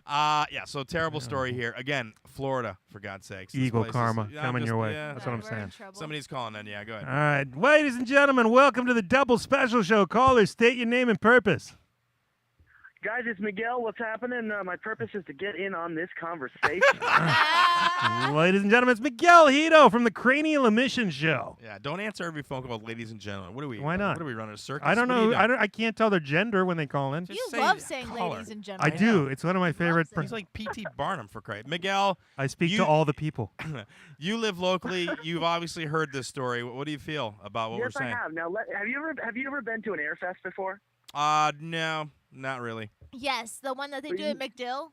Yeah. So terrible story here. Again, Florida, for God's sakes. This Eagle place is- karma yeah, coming I'm your just- way. yeah. That's what I'm We're in saying. trouble. Somebody's calling in. Yeah. Go ahead. All right, ladies and gentlemen, welcome to the double special show. Callers, state your name and purpose. Guys, it's Miguel. What's happening? My purpose is to get in on this conversation. Ladies and gentlemen, it's Miguel Hito from the Cranial Emission Show. Yeah. Don't answer every phone call, ladies and gentlemen. What are we? Why not? What are we running a circus? I don't What are you know. doing? I can't tell their gender when they call in. Just You say love saying caller. ladies and I gentlemen. do. It's one of my favorite. Loves it. He's like P.T. Barnum for Christ. Miguel, I speak you- to all the people. you live locally. You've obviously heard this story. What do you feel about what yes, we're I saying? have. Now, have you ever been to an air fest before? No, not really. Yes, the one that they Well, do you- at McDill.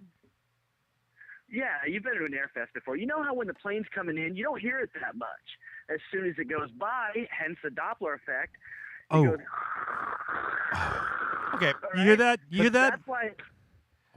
Yeah, you've been to an air fest before. You know how when the plane's coming in, you don't hear it that much. As soon as it goes by, hence the Doppler effect. It Oh, goes, Okay, you hear that? You hear But that? That's why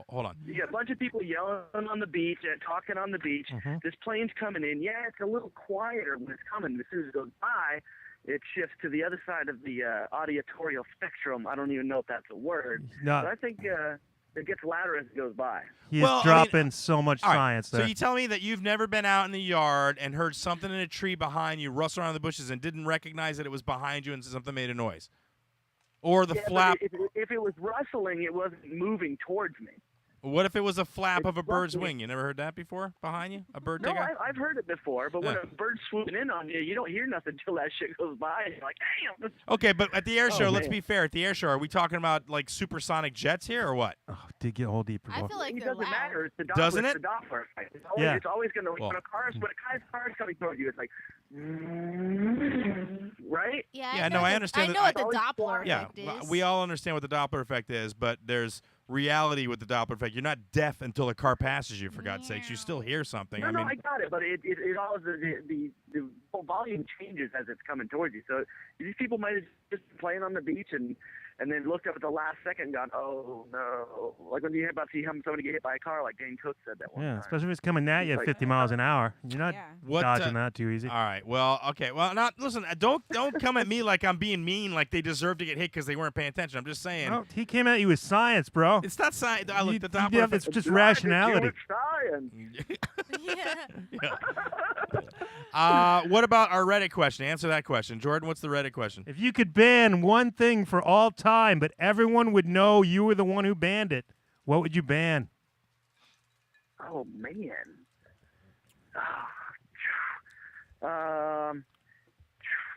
hold on. you get a bunch of people yelling on the beach and talking on the beach. Mhm. This plane's coming in. Yeah, it's a little quieter when it's coming. As soon as it goes by, it shifts to the other side of the auditorial spectrum. I don't even know if that's a word. But No, I think it gets louder as it goes by. he's Well, I mean, dropping so much All right, science so there. you tell me that you've never been out in the yard and heard something in a tree behind you rustle around the bushes and didn't recognize that it was behind you and something made a noise, or the Yeah, but flap. if it was rustling, it wasn't moving towards me. What if it was a flap It's of a bird's rustling. wing? You never heard that before? Behind you, a bird No, take off? I've heard it before, but when Yeah. a bird's swooping in on you, you don't hear nothing until that shit goes by, and you're like, damn. That's... Okay, but at the air Oh, show, let's man. be fair. At the air show, are we talking about like supersonic jets here or what? Oh, did get a whole deeper. I bro. feel like It they're doesn't loud. matter. It's the Doppler. Doesn't it's it? the Doppler effect. Yeah. It's always going to Well- when a car's coming towards you. It's like, right? Yeah, Yeah, no, I understand I that- know what the Always Doppler quiet. Yeah, effect well, is. we all understand what the Doppler effect is, but there's reality with the Doppler effect. You're not deaf until a car passes you, for God's sakes. You still hear something. No, I mean, I got it, but it all the whole volume changes as it's coming towards you. So these people might have just been playing on the beach and then looked up at the last second and gone, oh no, like when you hear about somebody get hit by a car, like Dane Cook said that one Yeah, time. especially if it's coming at you at Like- 50 miles an hour. You're not Yeah. what? dodging that too easy. All right. Well, okay. Well, not listen. Don't come at me like I'm being mean, like they deserve to get hit because they weren't paying attention. I'm just saying. No, he came at you with science, bro. It's not science. I You- look the you Doppler have- effect. it's just Drive rationality. it, science. yeah. What about our Reddit question? Answer that question, Jordan. What's the Reddit question? If you could ban one thing for all time, but everyone would know you were the one who banned it, what would you ban? Oh man.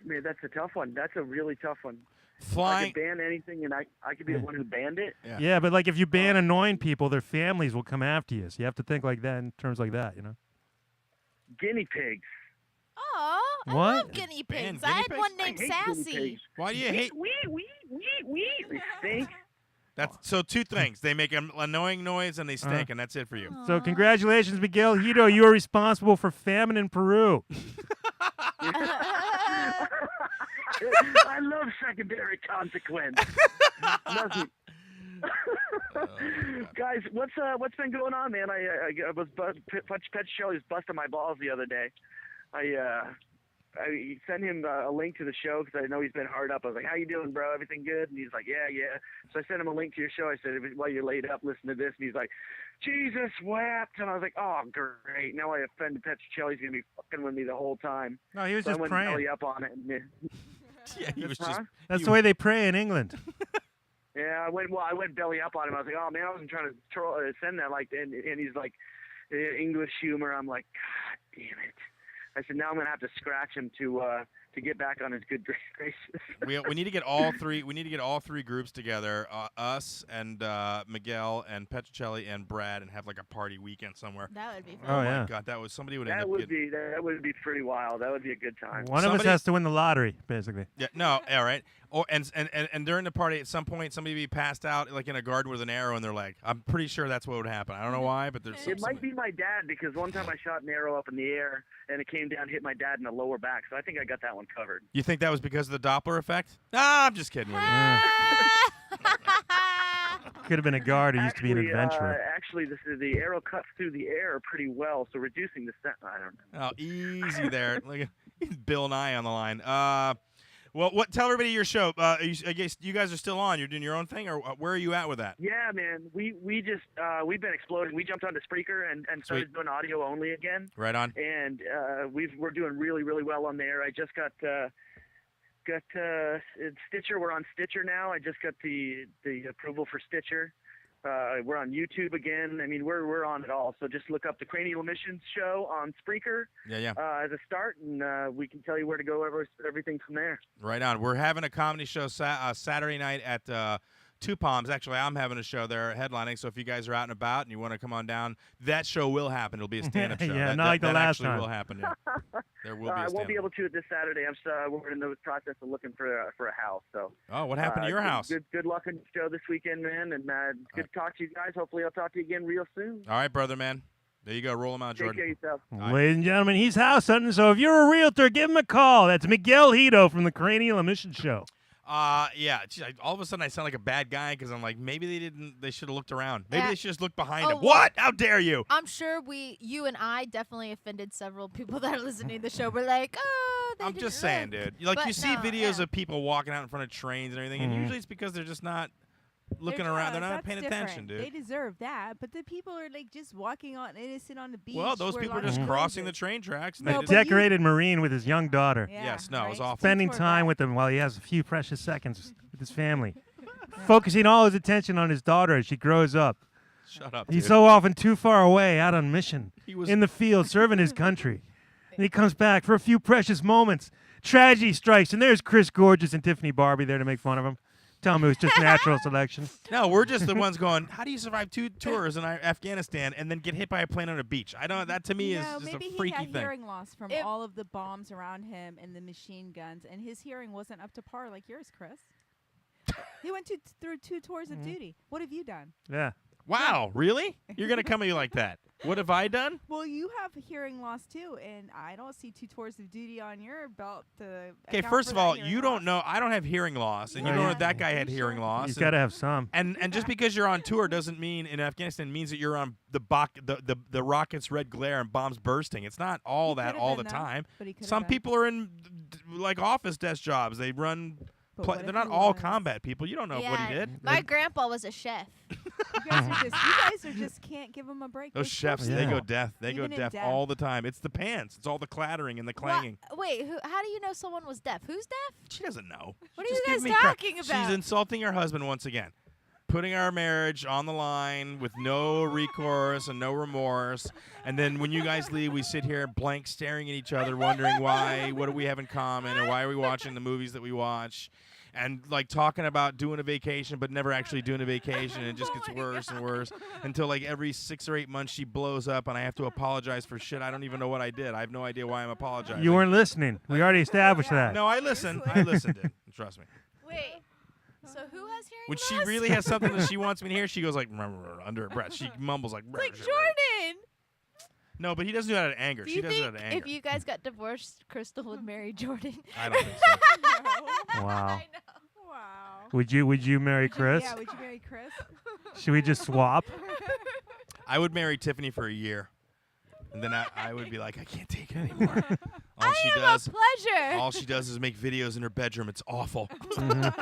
Man, that's a tough one. That's a really tough one. I Flying. could ban anything, and I could be the one who banned it. Yeah, but like if you ban annoying people, their families will come after you. So you have to think like that in terms like that, you know. Guinea pigs. Oh, I What? love guinea Man, pigs. guinea I had pigs? one I named hate guinea Sassy. pigs. Why do you hate? They stink. That's so two things. They make an annoying noise and they stink, and that's it for you. So congratulations, Miguel Hito. You are responsible for famine in Peru. I love secondary consequence. Nothing. Guys, what's been going on, man? I was Pet Shelley was busting my balls the other day. I sent him a link to the show because I know he's been hard up. I was like, "How you doing, bro? Everything good?" And he's like, "Yeah." So I sent him a link to your show. I said, "While you're laid up, listen to this." And he's like, "Jesus wept." And I was like, "Oh, great! Now I offended Pet Shelley. He's gonna be fucking with me the whole time." No, he was So I just went praying. belly up on it. And, Yeah, he was Huh? just. That's the way they pray in England. Yeah, I went belly up on him. I was like, "Oh man, I wasn't trying to send that." Like, and he's like, English humor. I'm like, "God damn it!" I said, "Now I'm gonna have to scratch him to get back on his good graces." We need to get all three. We need to get all three groups together. Us and Miguel and Petrocelli and Brad, and have like a party weekend somewhere. That would be fun. Oh, my yeah. God, somebody would end That up would getting. be pretty wild. That would be a good time. One of us Somebody- has to win the lottery, basically. Yeah, no, all right. Or and during the party, at some point, somebody be passed out like in a garden with an arrow in their leg. I'm pretty sure that's what would happen. I don't know why, but there's. It might be my dad because one time I shot an arrow up in the air and it came down, hit my dad in the lower back. So I think I got that one covered. You think that was because of the Doppler effect? Ah, I'm just kidding with you. Could have been a guard who used to be an adventurer. Actually, the arrow cuts through the air pretty well, so reducing the I don't know. Oh, easy there. Look at Bill Nye on the line. Well, tell everybody your show. I guess you guys are still on. You're doing your own thing, or where are you at with that? Yeah, man. We've been exploding. We jumped onto Spreaker and started doing audio only again. Right on. And we're doing really, really well on there. I just got Stitcher. We're on Stitcher now. I just got the approval for Stitcher. We're on YouTube again. I mean, we're on it all. So just look up the Cranial Emissions Show on Spreaker. Yeah. As a start, and we can tell you where to go. Everything from there. Right on. We're having a comedy show Saturday night at Two Palms. Actually, I'm having a show there headlining. So if you guys are out and about and you want to come on down, that show will happen. It'll be a stand-up show. Yeah, that, not like the that last actually time. will happen. Yeah. There will be a I stand-up. won't be able to this Saturday. We're in the process of looking for a house. So. Oh, what happened to your house? Good luck on the show this weekend, man. And good to talk to you guys. Hopefully, I'll talk to you again real soon. All right, brother, man. There you go. Roll them out, Take Jordan. care of yourself. right. Ladies and gentlemen, he's house hunting, so if you're a realtor, give him a call. That's Miguel Hito from the Cranial Emissions Show. Yeah. Geez, all of a sudden, I sound like a bad guy because I'm like, maybe they should have looked around. Maybe Yeah. they should just look behind Oh, them. well- What? How dare you? I'm sure you and I definitely offended several people that are listening to the show. We're like, oh, they I'm didn't just saying, look. dude. Like, But you see no, videos yeah. of people walking out in front of trains and everything, and usually it's because they're just not looking around. They're not that's paying different. attention, dude. They deserve that, but the people are like just walking on innocent on the beach. Well, those where people are lots just of crossing the roses. train tracks. and No, they A but didn't- decorated Marine with his young daughter. Yeah, Yes, no, it was right? awful. Spending Poor time guy. with him while he has a few precious seconds with his family. Focusing all his attention on his daughter as she grows up. Shut up, He's dude. so often too far away, out on mission, He was- in the field, serving his country. And he comes back for a few precious moments. Tragedy strikes, and there's Chris Gorges and Tiffany Barbee there to make fun of him. Tell him it was just natural selection. No, we're just the ones going, how do you survive 2 tours in Afghanistan and then get hit by a plane on a beach? I don't. That to me is No, just maybe a he freaky had thing. hearing loss from If- all of the bombs around him and the machine guns, and his hearing wasn't up to par like yours, Chris. He went through 2 tours of duty. What have you done? Yeah. Wow, really? You're gonna come at me like that? What have I done? Well, you have hearing loss too, and I don't see 2 tours of duty on your belt to. Okay, account first for of that all, hearing you don't loss. know. I don't have hearing loss, and you Yeah. know that that guy had You hearing sure? loss. He's and- got to have some. And just because you're on tour doesn't mean in Afghanistan means that you're on the rocket's red glare and bombs bursting. It's not all He that could've all the been, though, time. but he could've Some been. people are in like office desk jobs. They run. But what They're if not he all was? combat people. You don't know what he did. My grandpa was a chef. You guys are just can't give him a break. Those They're chefs, so they go simple. deaf. They go Even in deaf death. all the time. It's the pants. It's all the clattering and the clanging. Wait, how do you know someone was deaf? Who's deaf? She doesn't know. What She's are you just guys giving me crap. talking about? She's insulting her husband once again. putting our marriage on the line with no recourse and no remorse. And then when you guys leave, we sit here blank staring at each other, wondering why, what do we have in common, or why are we watching the movies that we watch? And like talking about doing a vacation, but never actually doing a vacation, and it just gets worse and worse until like every 6 or 8 months she blows up, and I have to apologize for shit I don't even know what I did. I have no idea why I'm apologizing. You weren't listening. We already established that. No, I listened. I listened. Trust me. Wait. So who has hearing When loss? she really has something that she wants me to hear, she goes like under her breath. She mumbles like. Like Jordan. No, but he doesn't do that out of anger. Do She you does it out think of anger. if you guys got divorced, Crstal would marry Jordan? I don't think so. No. Wow. I know. Wow. Would you marry Chris? Yeah, would you marry Chris? Should we just swap? I would marry Tiffany for a year, and then I would be like, I can't take it anymore. All she I am does, a pleasure. all she does is make videos in her bedroom. It's awful. I never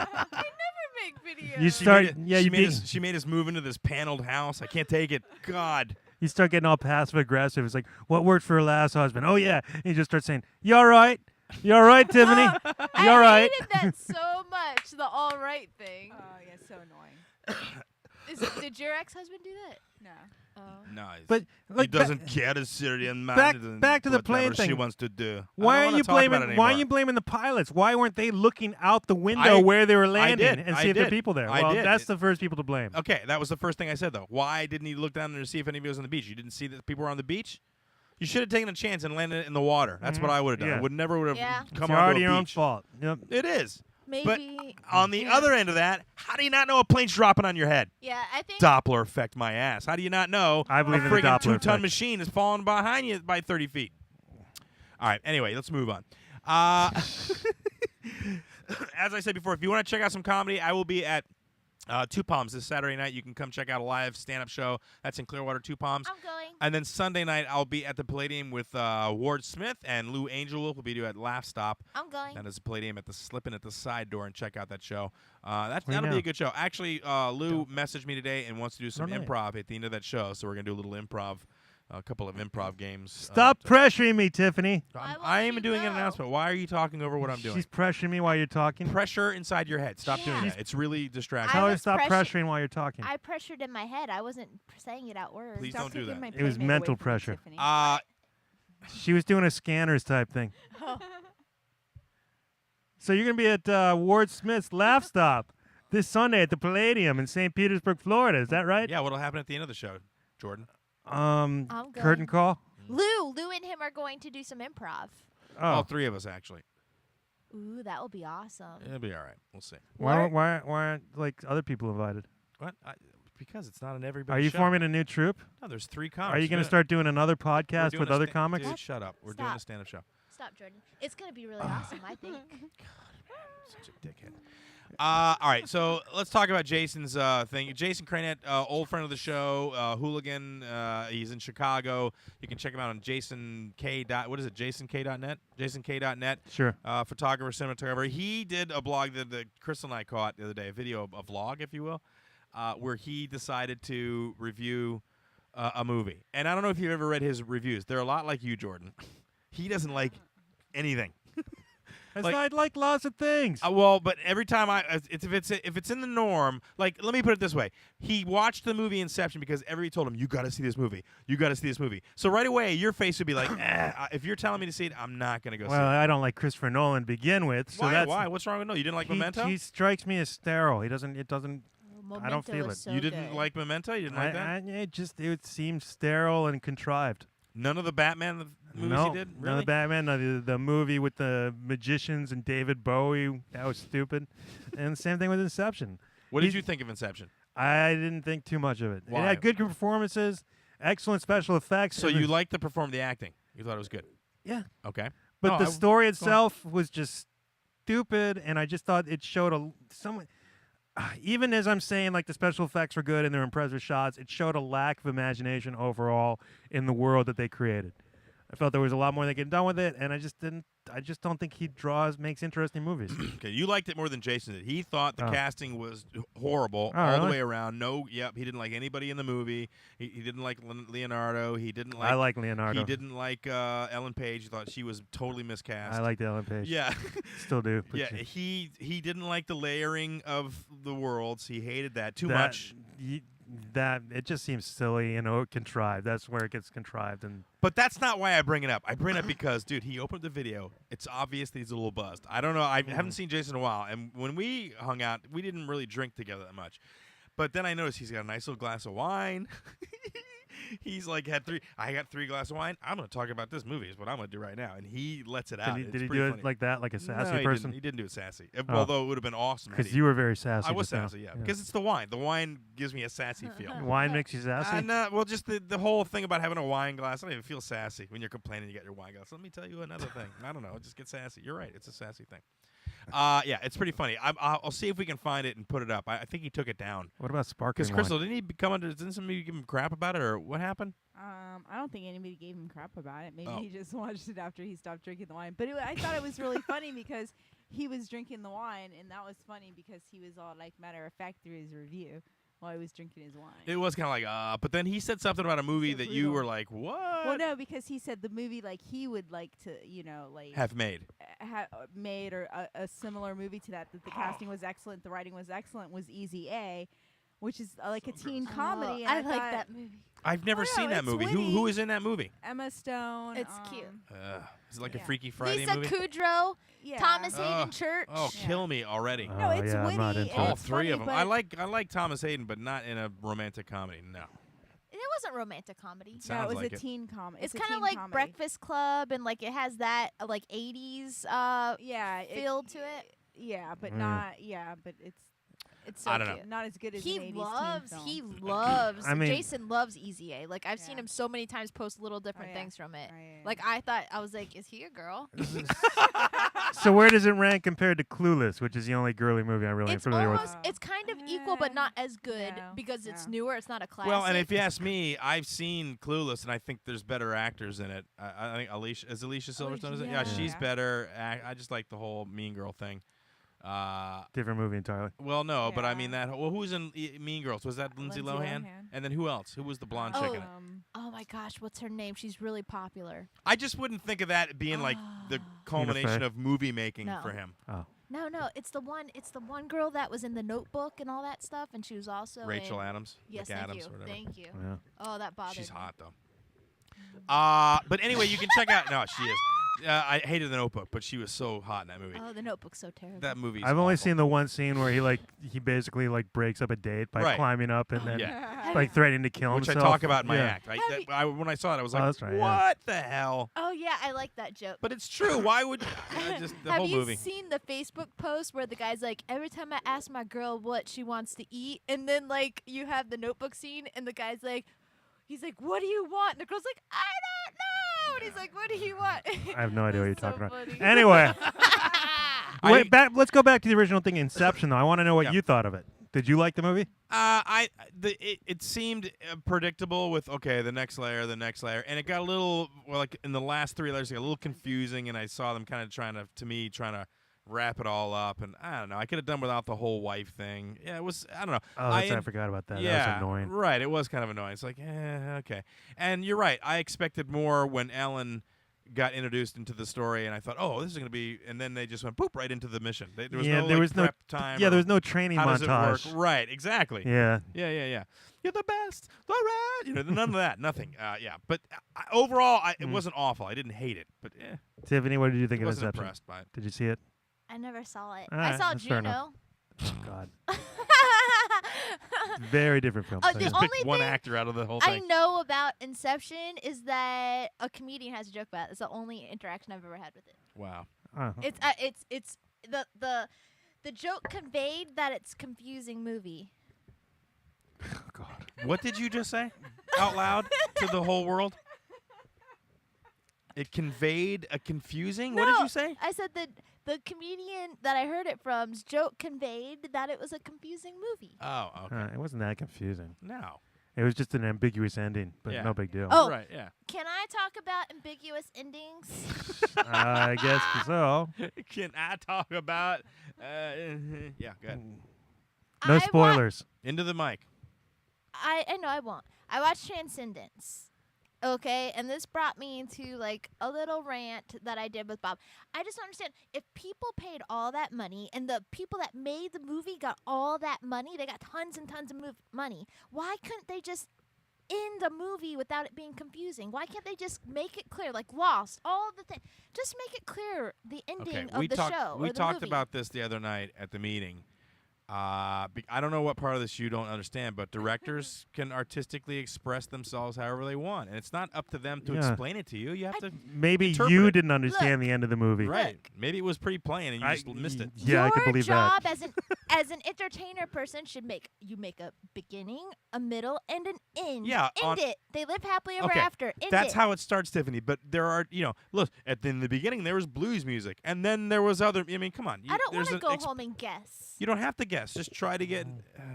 make videos. You start, She made us move into this paneled house. I can't take it. God. you start getting all passive aggressive. It's like, what worked for her last husband? Oh yeah, and you just start saying, "You all right? You all right, Tiffany? You all right?" I hated that so much. The all right thing. Oh, yeah, so annoying. Did your ex-husband do that? No. Oh. Nice. But he like, doesn't care the Syrian man. back to the whatever plane she thing. wants to do. why I are don't you wanna talk about blaming? it Why are anymore. you blaming the pilots? Why weren't they looking out the window where they were landing did. and I see if there are did. people there? I Well, did. that's the first people to blame. Okay, that was the first thing I said, though. Why didn't he look down there to see if anybody was on the beach? You didn't see that people were on the beach? You should have taken a chance and landed it in the water. That's what I would have done. Yeah. I would never would have Yeah. come It's onto already a your own beach. fault. Yep. It is. Maybe. On the other end of that, how do you not know a plane's dropping on your head? Yeah, I think. Doppler effect my ass. How do you not know I believe a in the friggin' Doppler 2-ton effect. machine is falling behind you by 30 feet? All right, anyway, let's move on. As I said before, if you want to check out some comedy, I will be at Two Palms this Saturday night. You can come check out a live stand-up show. That's in Clearwater, Two Palms. I'm going. And then Sunday night, I'll be at the Palladium with Ward Smith, and Lou Angel will be at Laugh Stop. I'm going. That is the Palladium at the slip in at the side door and check out that show. What do you That'll be know? a good show. Actually, Lou messaged me today and wants to do some Don't know. improv at the end of that show, so we're gonna do a little improv, a couple of improv games. Stop pressuring me, Tiffany. Why won't I am you doing an go? announcement. Why are you talking over what I'm doing? She's pressuring me while you're talking. Pressure inside your head. Stop doing Yeah. that. It's really distracting. Tell her to was stop pressu- pressuring while you're talking. I pressured in my head. I wasn't saying it out words. Please Stop don't do taking that. my It was playmate away mental from me, pressure. Tiffany. She was doing a scanners type thing. So you're going to be at Ward Smith's Laugh Stop this Sunday at the Palladium in St. Petersburg, Florida. Is that right? Yeah, what'll happen at the end of the show, Jordan? I'm Curtain going. call? Lou and him are going to do some improv. All Oh. three of us, actually. Ooh, that will be awesome. It'll be all right. We'll see. Why aren't like other people invited? What? Because it's not an everybody Are you show. forming a new troupe? No, there's 3 comics. Are you going to start doing another podcast with other comics? Dude, shut up. We're doing a Stop. stand-up show. Stop, Jordan. It's going to be really awesome, I think. Such a dickhead. All right, so let's talk about Jason's thing. Jason Cranett, old friend of the show, hooligan. He's in Chicago. You can check him out on What is it? JasonK.net. JasonK.net. Sure. Photographer, cinematographer. He did a blog that Crstal and I caught the other day, a video, a vlog, if you will, where he decided to review a movie. And I don't know if you've ever read his reviews. They're a lot like you, Jordan. He doesn't like anything. I like lots of things. Well, but every time if it's in the norm, like let me put it this way, he watched the movie Inception because everybody told him you got to see this movie, you got to see this movie. So right away, your face would be like, if you're telling me to see it, I'm not gonna go see Well, it. I don't like Christopher Nolan to begin with. So Why? that's Why? What's wrong with no? You didn't like he, Memento? He strikes me as sterile. He doesn't. It doesn't. I don't Memento feel was it. so You didn't good. like Memento? You didn't like that? It seems sterile and contrived. None of the Batman movies No, he did. none Really? of Batman. The movie with the magicians and David Bowie, that was stupid. And the same thing with Inception. What did He's- you think of Inception? I didn't think too much of it. Why? It had good performances, excellent special effects. So and you the- liked the acting? You thought it was good? Yeah. Okay. But No, the story go on. itself was just stupid, and I just thought it showed even as I'm saying, like, the special effects were good and they're impressive shots, it showed a lack of imagination overall in the world that they created. I felt there was a lot more they could have done with it, and I just don't think he makes interesting movies. Okay, you liked it more than Jason did. He thought the casting was horrible Oh, all really? the way around. He didn't like anybody in the movie. He didn't like Leonardo. He didn't like. I like Leonardo. He didn't like Ellen Page. He thought she was totally miscast. I liked Ellen Page. Yeah. Still do. but Yeah, she- he didn't like the layering of the worlds. He hated that too much. That it just seems silly and contrived. That's where it gets contrived. And But that's not why I bring it up. I bring it up because, dude, he opened the video. It's obvious that he's a little buzzed. I don't know. I haven't seen Jason in a while. And when we hung out, we didn't really drink together that much. But then I noticed he's got a nice little glass of wine. He's like I got 3 glasses of wine. I'm going to talk about this movie is what I'm going to do right now. And he lets it out. did he pretty do funny. it like that, like a sassy No, person? He didn't do it sassy. Oh. Although it would have been awesome. Because you were very sassy. I was just now. sassy, yeah. Because it's the wine. The wine gives me a sassy feel. Wine makes you sassy. Well, just the whole thing about having a wine glass. I don't even feel sassy when you're complaining you got your wine glass. Let me tell you another thing. I don't know. Just get sassy. You're right. It's a sassy thing. Yeah, it's pretty funny. I'll see if we can find it and put it up. I think he took it down. What about sparkling Because wine? Crstal, didn't somebody give him crap about it, or what happened? I don't think anybody gave him crap about it. Maybe Oh. he just watched it after he stopped drinking the wine. But I thought it was really funny because he was drinking the wine, and that was funny because he was all like matter of fact through his review while he was drinking his wine. It was kind of like, but then he said something about a movie So that you brutal. were like, what? Well, no, because he said the movie like he would like to, like Have made. made or a similar movie to that the casting was excellent, the writing was excellent, was Easy A, which is like a teen comedy. I and like thought that movie. I've never Oh, no, seen that it's movie. witty. Who is in that movie? Emma Stone. It's cute. Is it like a Yeah. Freaky Friday Lisa movie? Kudrow, Yeah. Thomas Hayden Church. Oh, kill me already. No, it's yeah, I'm not witty into and All it's 3 of funny, them. I but like Thomas Hayden, but not in a romantic comedy. No. It wasn't romantic comedy. It No, sounds it was like a it. teen comedy. It's kind of like Breakfast Club, and like it has that like 80s yeah feel to it. Yeah, but Mm. not. Yeah, but it's It's so I don't know. cute. not as good as He an 80s loves, teen he film. loves. I mean- Jason loves Easy A. Like I've seen Yeah. him so many times post little different yeah. things from it. Right. Like I was like, is he a girl? So where does it rank compared to Clueless, which is the only girly movie I'm really It's familiar with? almost, it's kind of equal, but not as good No, because it's no. newer. It's not a classic. Well, and if you ask me, I've seen Clueless, and I think there's better actors in it. I think Alicia Silverstone. Is it? Yeah, yeah. she's Yeah. better. I just like the whole Mean Girl thing. Different movie entirely. Well, no, but I mean Yeah. that. Well, who's in Mean Girls? Was that Lindsay Lohan? And then who else? Who was the blonde chick in it? oh my gosh, what's her name? She's really popular. I just wouldn't think of that being like the culmination Fey? of movie making No. for him. Oh, No, it's the one girl that was in The Notebook and all that stuff, and she was also Rachel in, Adams. Yes, McAdams thank you, or whatever. thank you. yeah. Oh, that bothered She's me. hot though. But anyway, you can check out. No, she is. I hated The Notebook, but she was so hot in that movie. Oh, The Notebook's so terrible. That movie. I've only seen the one scene where he basically like breaks up a date by Right. climbing up and then Yeah. like threatening to kill which I himself. talk about in my Yeah. act. Have you- When I saw it, I was like, that's right, yeah. "What the hell?" Oh yeah, I like that joke. But it's true. Why would just the Have whole you movie? seen the Facebook post where the guy's like, every time I ask my girl what she wants to eat, and then like you have the Notebook scene, and the guy's like, he's like, what do you want? And the girl's like, I don't know. And he's like, what do you want? I have no idea what you're It's so talking about. funny. Anyway, I- wait, let's go back to the original thing, Inception. Though I want to know what Yeah. you thought of it. Did you like the movie? It seemed predictable with the next layer, and it got a little like in the last 3 layers, it got a little confusing, and I saw them kind of trying to wrap it all up, and I don't know. I could have done without the whole wife thing. Yeah, it was. I don't know. Oh, I forgot about that. Yeah, That was annoying. Right, it was kind of annoying. It's like, okay. And you're right. I expected more when Ellen got introduced into the story, and I thought, oh, this is going to be, and then they just went boop right into the mission. There was no there was prep time. Yeah, or there was no training how montage. does it work? Right, exactly. Yeah. Yeah. You're the best, the red. None of that, nothing. Yeah, but overall, it wasn't awful. I didn't hate it, but Tiffany, what did you think I of wasn't Inception? impressed by it. Did you see it? I never saw it. All I right, saw that's fair enough. Juno. Oh, God. Very different film. Oh, so the yeah. only Pick one thing actor out of the whole I thing. know about Inception is that a comedian has a joke about it. It's the only interaction I've ever had with it. Wow. It's the joke conveyed that it's confusing movie. Oh, God. What did you just say out loud to the whole world? It conveyed a confusing. What did No, you say? I said that the comedian that I heard it from's joke conveyed that it was a confusing movie. Oh, okay. It wasn't that confusing. No. It was just an ambiguous ending, but Yeah. no big deal. Oh. Right, yeah. Can I talk about ambiguous endings? I guess so. Can I talk about... yeah, go ahead. No I wa- spoilers. Into the mic. I know I won't. I watched Transcendence. Okay, and this brought me into like a little rant that I did with Bob. I just don't understand if people paid all that money and the people that made the movie got all that money, they got tons and tons of money. Why couldn't they just end the movie without it being confusing? Why can't they just make it clear, like Lost, all the things? Just make it clear the ending of the show. We or the talked movie. about this the other night at the meeting. I don't know what part of this you don't understand, but directors can artistically express themselves however they want, and it's not up to them to Yeah. explain it to you. You have to Maybe interpret you it. didn't understand the end of the movie. Right. Maybe it was pretty plain and you just missed it. Yeah, I can Your believe job that. as an entertainer person should make a beginning, a middle, and an end. Yeah, End it. They live happily ever Okay, after. End That's it. how it starts, Tiffany. But there are, look, in the beginning there was blues music, and then there was other. I mean, come on. I don't want there's to an go home and guess. You don't have to guess. Just try to get.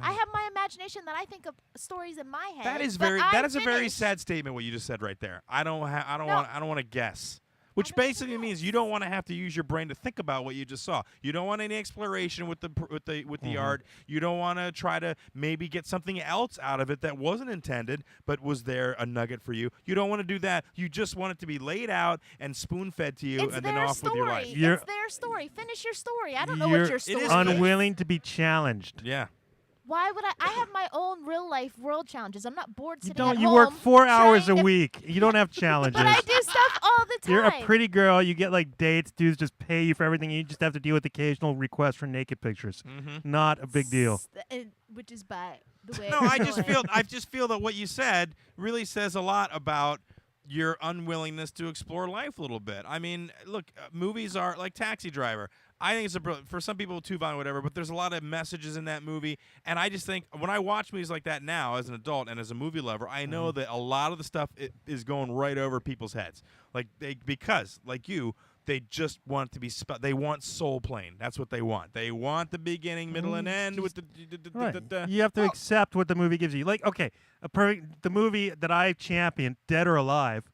I have my imagination that I think of stories in my head. That is but very. I That is a very finished. sad statement. What you just said right there. I don't No. want to guess. Which don't wanna basically means you guess. don't want to have to use your brain to think about what you just saw. You don't want any exploration with the art. You don't want to try to maybe get something else out of it that wasn't intended but was there a nugget for you. You don't want to do that. You just want it to be laid out and spoon-fed to you, It's and their then off story. with your life. You're- It's their story. Finish your story. I don't know You're what your story is. unwilling to be challenged. Yeah. Why would I have my own real life world challenges. I'm not bored You sitting at don't. You home. work 4 hours a trying to- week. You don't have challenges. But I do stuff all the time. You're a pretty girl. You get like dates. Dudes just pay you for everything. You just have to deal with occasional requests for naked pictures. Mm-hmm. Not a big deal. Which is by the way. No, I just feel that what you said really says a lot about your unwillingness to explore life a little bit. I mean, look, movies are like Taxi Driver. I think it's for some people too violent, whatever. But there's a lot of messages in that movie, and I just think when I watch movies like that now, as an adult and as a movie lover, I know that a lot of the stuff is going right over people's heads. Like because like you. They just want to be. They want soul plane. That's what they want. They want the beginning, middle, and end with the. Right. You have to accept what the movie gives you. Like, okay, the movie that I champion, Dead or Alive,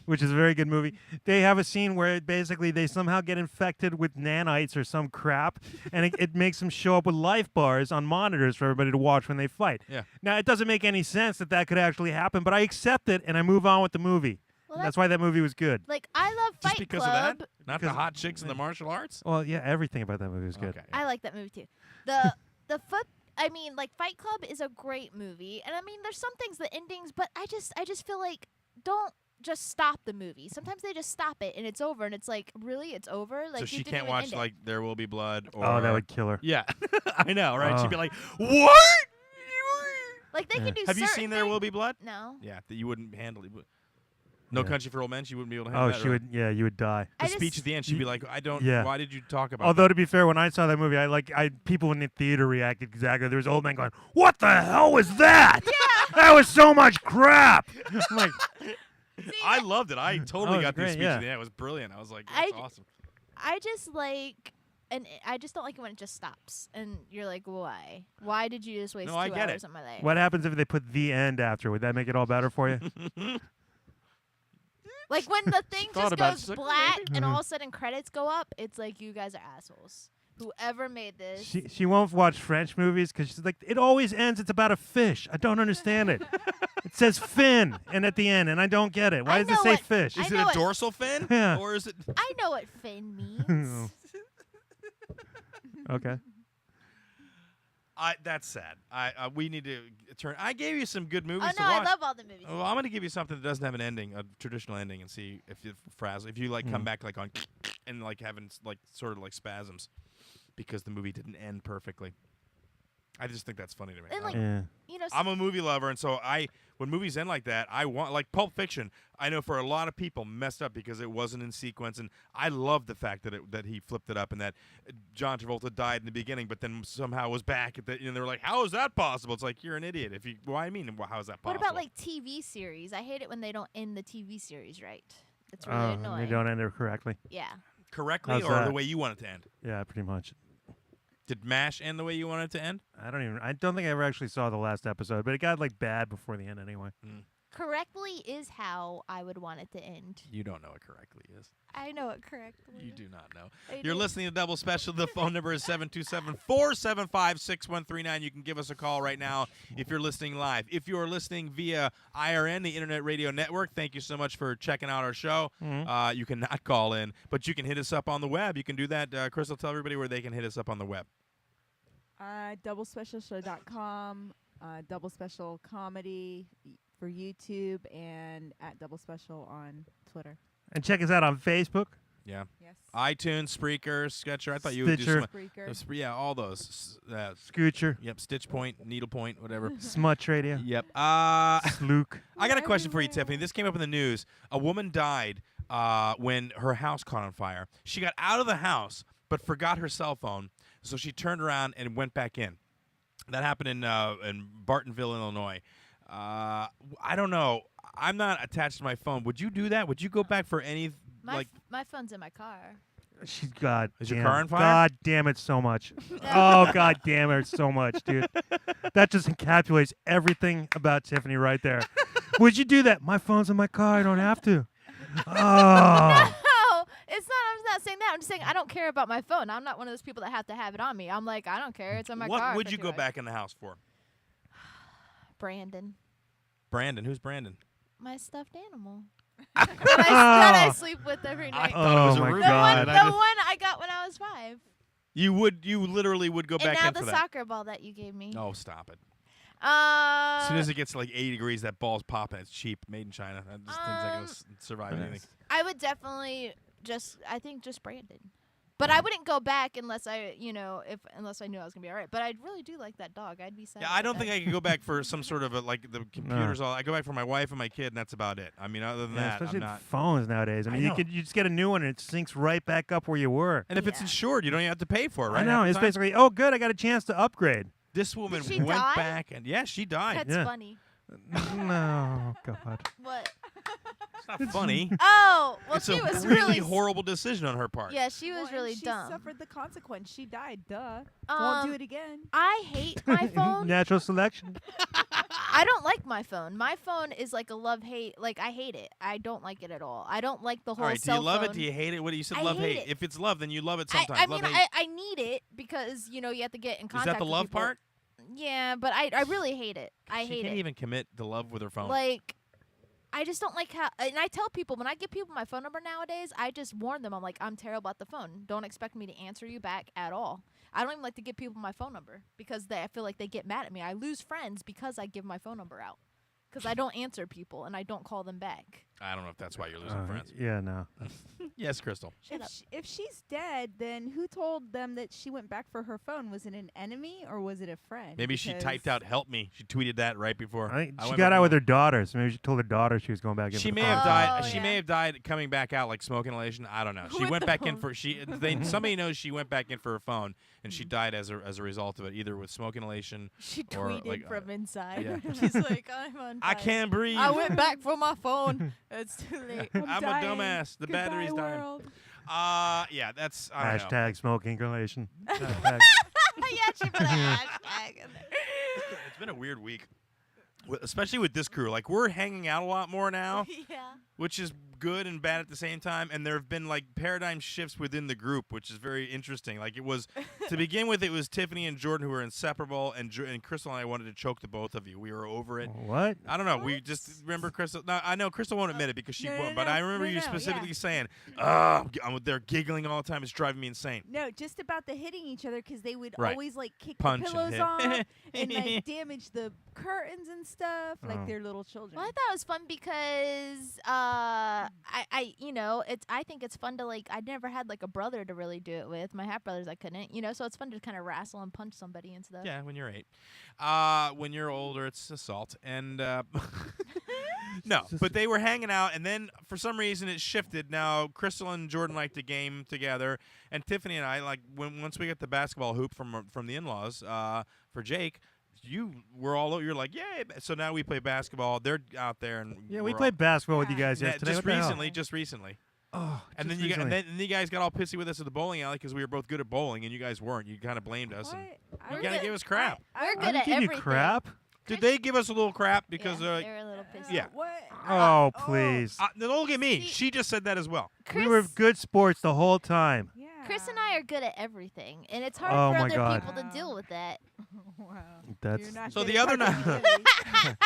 which is a very good movie. They have a scene where basically they somehow get infected with nanites or some crap, and it makes them show up with life bars on monitors for everybody to watch when they fight. Yeah. Now, it doesn't make any sense that could actually happen, but I accept it and I move on with the movie. Well, That's why that movie was good. Like I love Just Fight because Club. of that, not the Because- hot chicks and the martial arts. Well, yeah, everything about that movie was good. Okay. I like that movie too. Like Fight Club is a great movie, and I mean there's some things, the endings, but I just feel like don't just stop the movie. Sometimes they just stop it and it's over, and it's like really it's over. Like So you she didn't can't even watch end it. like There Will Be Blood. Or Oh, that would kill her. Yeah, I know, right? Oh. She'd be like, "What? Like they can do. Have you certain seen There Will Be Blood?" No. Yeah, that you wouldn't handle it. No Yeah. Country for Old Men. She wouldn't be able to handle Oh, that. she right? would. Yeah, you would die. The I speech just- at the end, she'd be like, "I don't. Yeah. Why did you talk about?" Although to be fair, when I saw that movie, people in the theater reacted exactly. There was old men going, "What the hell was that? That was so much crap." I'm like, I loved it. I totally was got the great, speech yeah. at the end. It was brilliant. I was like, "That's awesome." I just like, and I just don't like it when it just stops, and you're like, why? Why did you just waste No, 2 I get hours it. of my life? what happens if they put the end after? Would that make it all better for you? Like when the thing Thought just about goes it. black Maybe. and all of a sudden credits go up, it's like you guys are assholes. Whoever made this. she won't watch French movies because she's like, it always ends. It's about a fish. I don't understand it. It says fin and at the end, and I don't get it. Why I does it know say what- fish? I Is it know a it. dorsal fin? Yeah. Or is it? I know what fin means. Okay. That's sad. We need to turn. I gave you some good Oh movies no, to watch. I love all the movies. Well, I'm going to give you something that doesn't have an ending, a traditional ending, and see if you frazzle. If you like come back like on and like having like sort of like spasms because the movie didn't end perfectly. I just think that's funny to me. And, I like, don't know. Yeah. You know, I'm a movie lover, and so when movies end like that, I want like Pulp Fiction. I know for a lot of people messed up because it wasn't in sequence, and I love the fact that he flipped it up and that John Travolta died in the beginning, but then somehow was back at the. And they were like, "How is that possible?" It's like you're an idiot. If you, why I mean, how is that possible? what about like TV series? I hate it when they don't end the TV series right. It's really Oh, annoying. they don't end it correctly. Yeah. correctly How's or that? the way you want it to end? Yeah, pretty much. Did MASH end the way you wanted it to end? I don't think I ever actually saw the last episode, but it got like bad before the end anyway. Correctly is how I would want it to end. You don't know what correctly is. I know it correctly. You do not know. I You're do. listening to Double Special. The phone number is 727-475-6139. You can give us a call right now if you're listening live. If you're listening via IRN, the Internet Radio Network, thank you so much for checking out our show. You cannot call in, but you can hit us up on the web. You can do that. Crstal, tell everybody where they can hit us up on the web. doublespecialshow.com, Double Special Comedy for YouTube, and at Double Special on Twitter. And check us out on Facebook. Yeah. Yes. iTunes, Spreaker, Sketcher. I thought you would do Stitcher. some. Spreaker. Yeah, all those. Scoocher. Yep, Stitch Point, Needle Point, whatever. Smutch Radio. Yep. Sluke. I got a question for you, Tiffany. This came up in the news. A woman died when her house caught on fire. She got out of the house but forgot her cell phone, so she turned around and went back in. That happened in Bartonville, Illinois. I don't know. I'm not attached to my phone. Would you do that? Would you go back for any My phone's in my car. She's God. Is your car on fire? God damn it so much. Oh, God damn it so much, dude. That just encapsulates everything about Tiffany right there. Would you do that? My phone's in my car. I don't have to. Oh. No, it's not. I'm not saying that. I'm just saying I don't care about my phone. I'm not one of those people that have to have it on me. I'm like, I don't care. It's in my car. What would you go back in the house for? Brandon. Brandon? Who's Brandon? My stuffed animal. that I sleep with every night. thought it was a my room. God. The one I got when I was 5. You literally would go back and now in for the that. soccer ball that you gave me. Oh, stop it. As soon as it gets to like 80 degrees, that ball's popping. It's cheap, made in China. That just things like it'll survive anything. I would definitely just Brandon. But I wouldn't go back unless I knew I was gonna be all right. But I really do like that dog. I'd be sad. Yeah, I don't think I could go back for some sort of like the computers. I go back for my wife and my kid, and that's about it. I mean, other than that, especially I'm not. phones nowadays. I mean, you just get a new one and it syncs right back up where you were. And if it's insured, you don't even have to pay for it, right? I know. It's basically, oh, good, I got a chance to upgrade. This woman Did she went die? back and she died. That's funny. No, God. What? It's not funny. Oh, well, It's she a was really really horrible decision on her part. Yeah, she was really she dumb. suffered the consequence. She died. Duh. Won't do it again. I hate my phone. Natural selection. I don't like my phone. My phone is like a love-hate. Like, I hate it. I don't like it at all. I don't like the whole All right, do cell you love phone. it? Do you hate it? What do you said? I Love, hate hate. it. If it's love, then you love it sometimes. I Love, mean, hate. I need it because, you have to get in Is contact that the with love people. part? Yeah, but I really hate it. I She hate can't it. even commit to love with her phone. Like, I just don't like how, and I tell people, when I give people my phone number nowadays, I just warn them. I'm like, I'm terrible at the phone. Don't expect me to answer you back at all. I don't even like to give people my phone number because I feel like they get mad at me. I lose friends because I give my phone number out because I don't answer people and I don't call them back. I don't know if that's why you're losing friends. Yeah, no. Yes, Crstal. If she's dead, then who told them that she went back for her phone? Was it an enemy or was it a friend? Maybe she typed out "help me." She tweeted that right before. I think she went got back out with in. her daughter, so maybe she told her daughter she was going back in. She for the may phone. have died. Oh, She yeah. may have died coming back out like smoke inhalation. I don't know. She With went the back in phone. for somebody knows she went back in for her phone and she died as a result of it, either with smoke inhalation. She Or, tweeted like, from inside. yeah. She's like, I'm on I fire. can't breathe. I went back for my phone. It's too late. I'm a dying. dumbass. The Goodbye, battery's dying. world. Yeah, that's I don't know. Hashtag smoking inhalation. Hashtag. Yeah, she put a hashtag in there. It's been a weird week, especially with this crew. Like we're hanging out a lot more now, Yeah. which is good and bad at the same time. And there have been like paradigm shifts within the group, which is very interesting. Like it was to begin with, it was Tiffany and Jordan who were inseparable, and Crstal and I wanted to choke the both of you. We were over it. What? I don't know. We just remember Crstal. No, I know Crstal won't admit it because she No, won't. no, But I remember no, you no, specifically yeah. saying, they're giggling all the time. It's driving me insane." No, just about the hitting each other because they would Right. always like kick Punch the and pillows hit. off and like damage the curtains and stuff Oh. like they're little children. Well, I thought it was fun because I think it's fun to like. I never had like a brother to really do it with. My half brothers I couldn't, so it's fun to kind of wrestle and punch somebody and stuff. Yeah, when you're 8. When you're older, it's assault. And no, but they were hanging out, and then for some reason it shifted. Now Crstal and Jordan like to game together, and Tiffany and I once we got the basketball hoop from the in-laws for Jake. You're like, yay! So now we play basketball. They're out there, and Yeah, we we're played basketball with you Yeah. guys all, yesterday. just What the hell? recently. Oh, And then just and recently. then you guys got all pissy with us at the bowling alley because we were both good at bowling and you guys weren't. You kind of blamed us. And What? you kind of gave us crap. We're I good didn't at give everything. you crap. Did they give us a little crap because yeah, they're like, they were a little pissy. Yeah. What? Oh, please. don't look at me. See- She just said that as well. Chris, We were good sports the whole time. Yeah. Chris and I are good at everything, and it's hard Oh for my other God. people to deal with that. Wow. That's You're not So good the at other cards night- against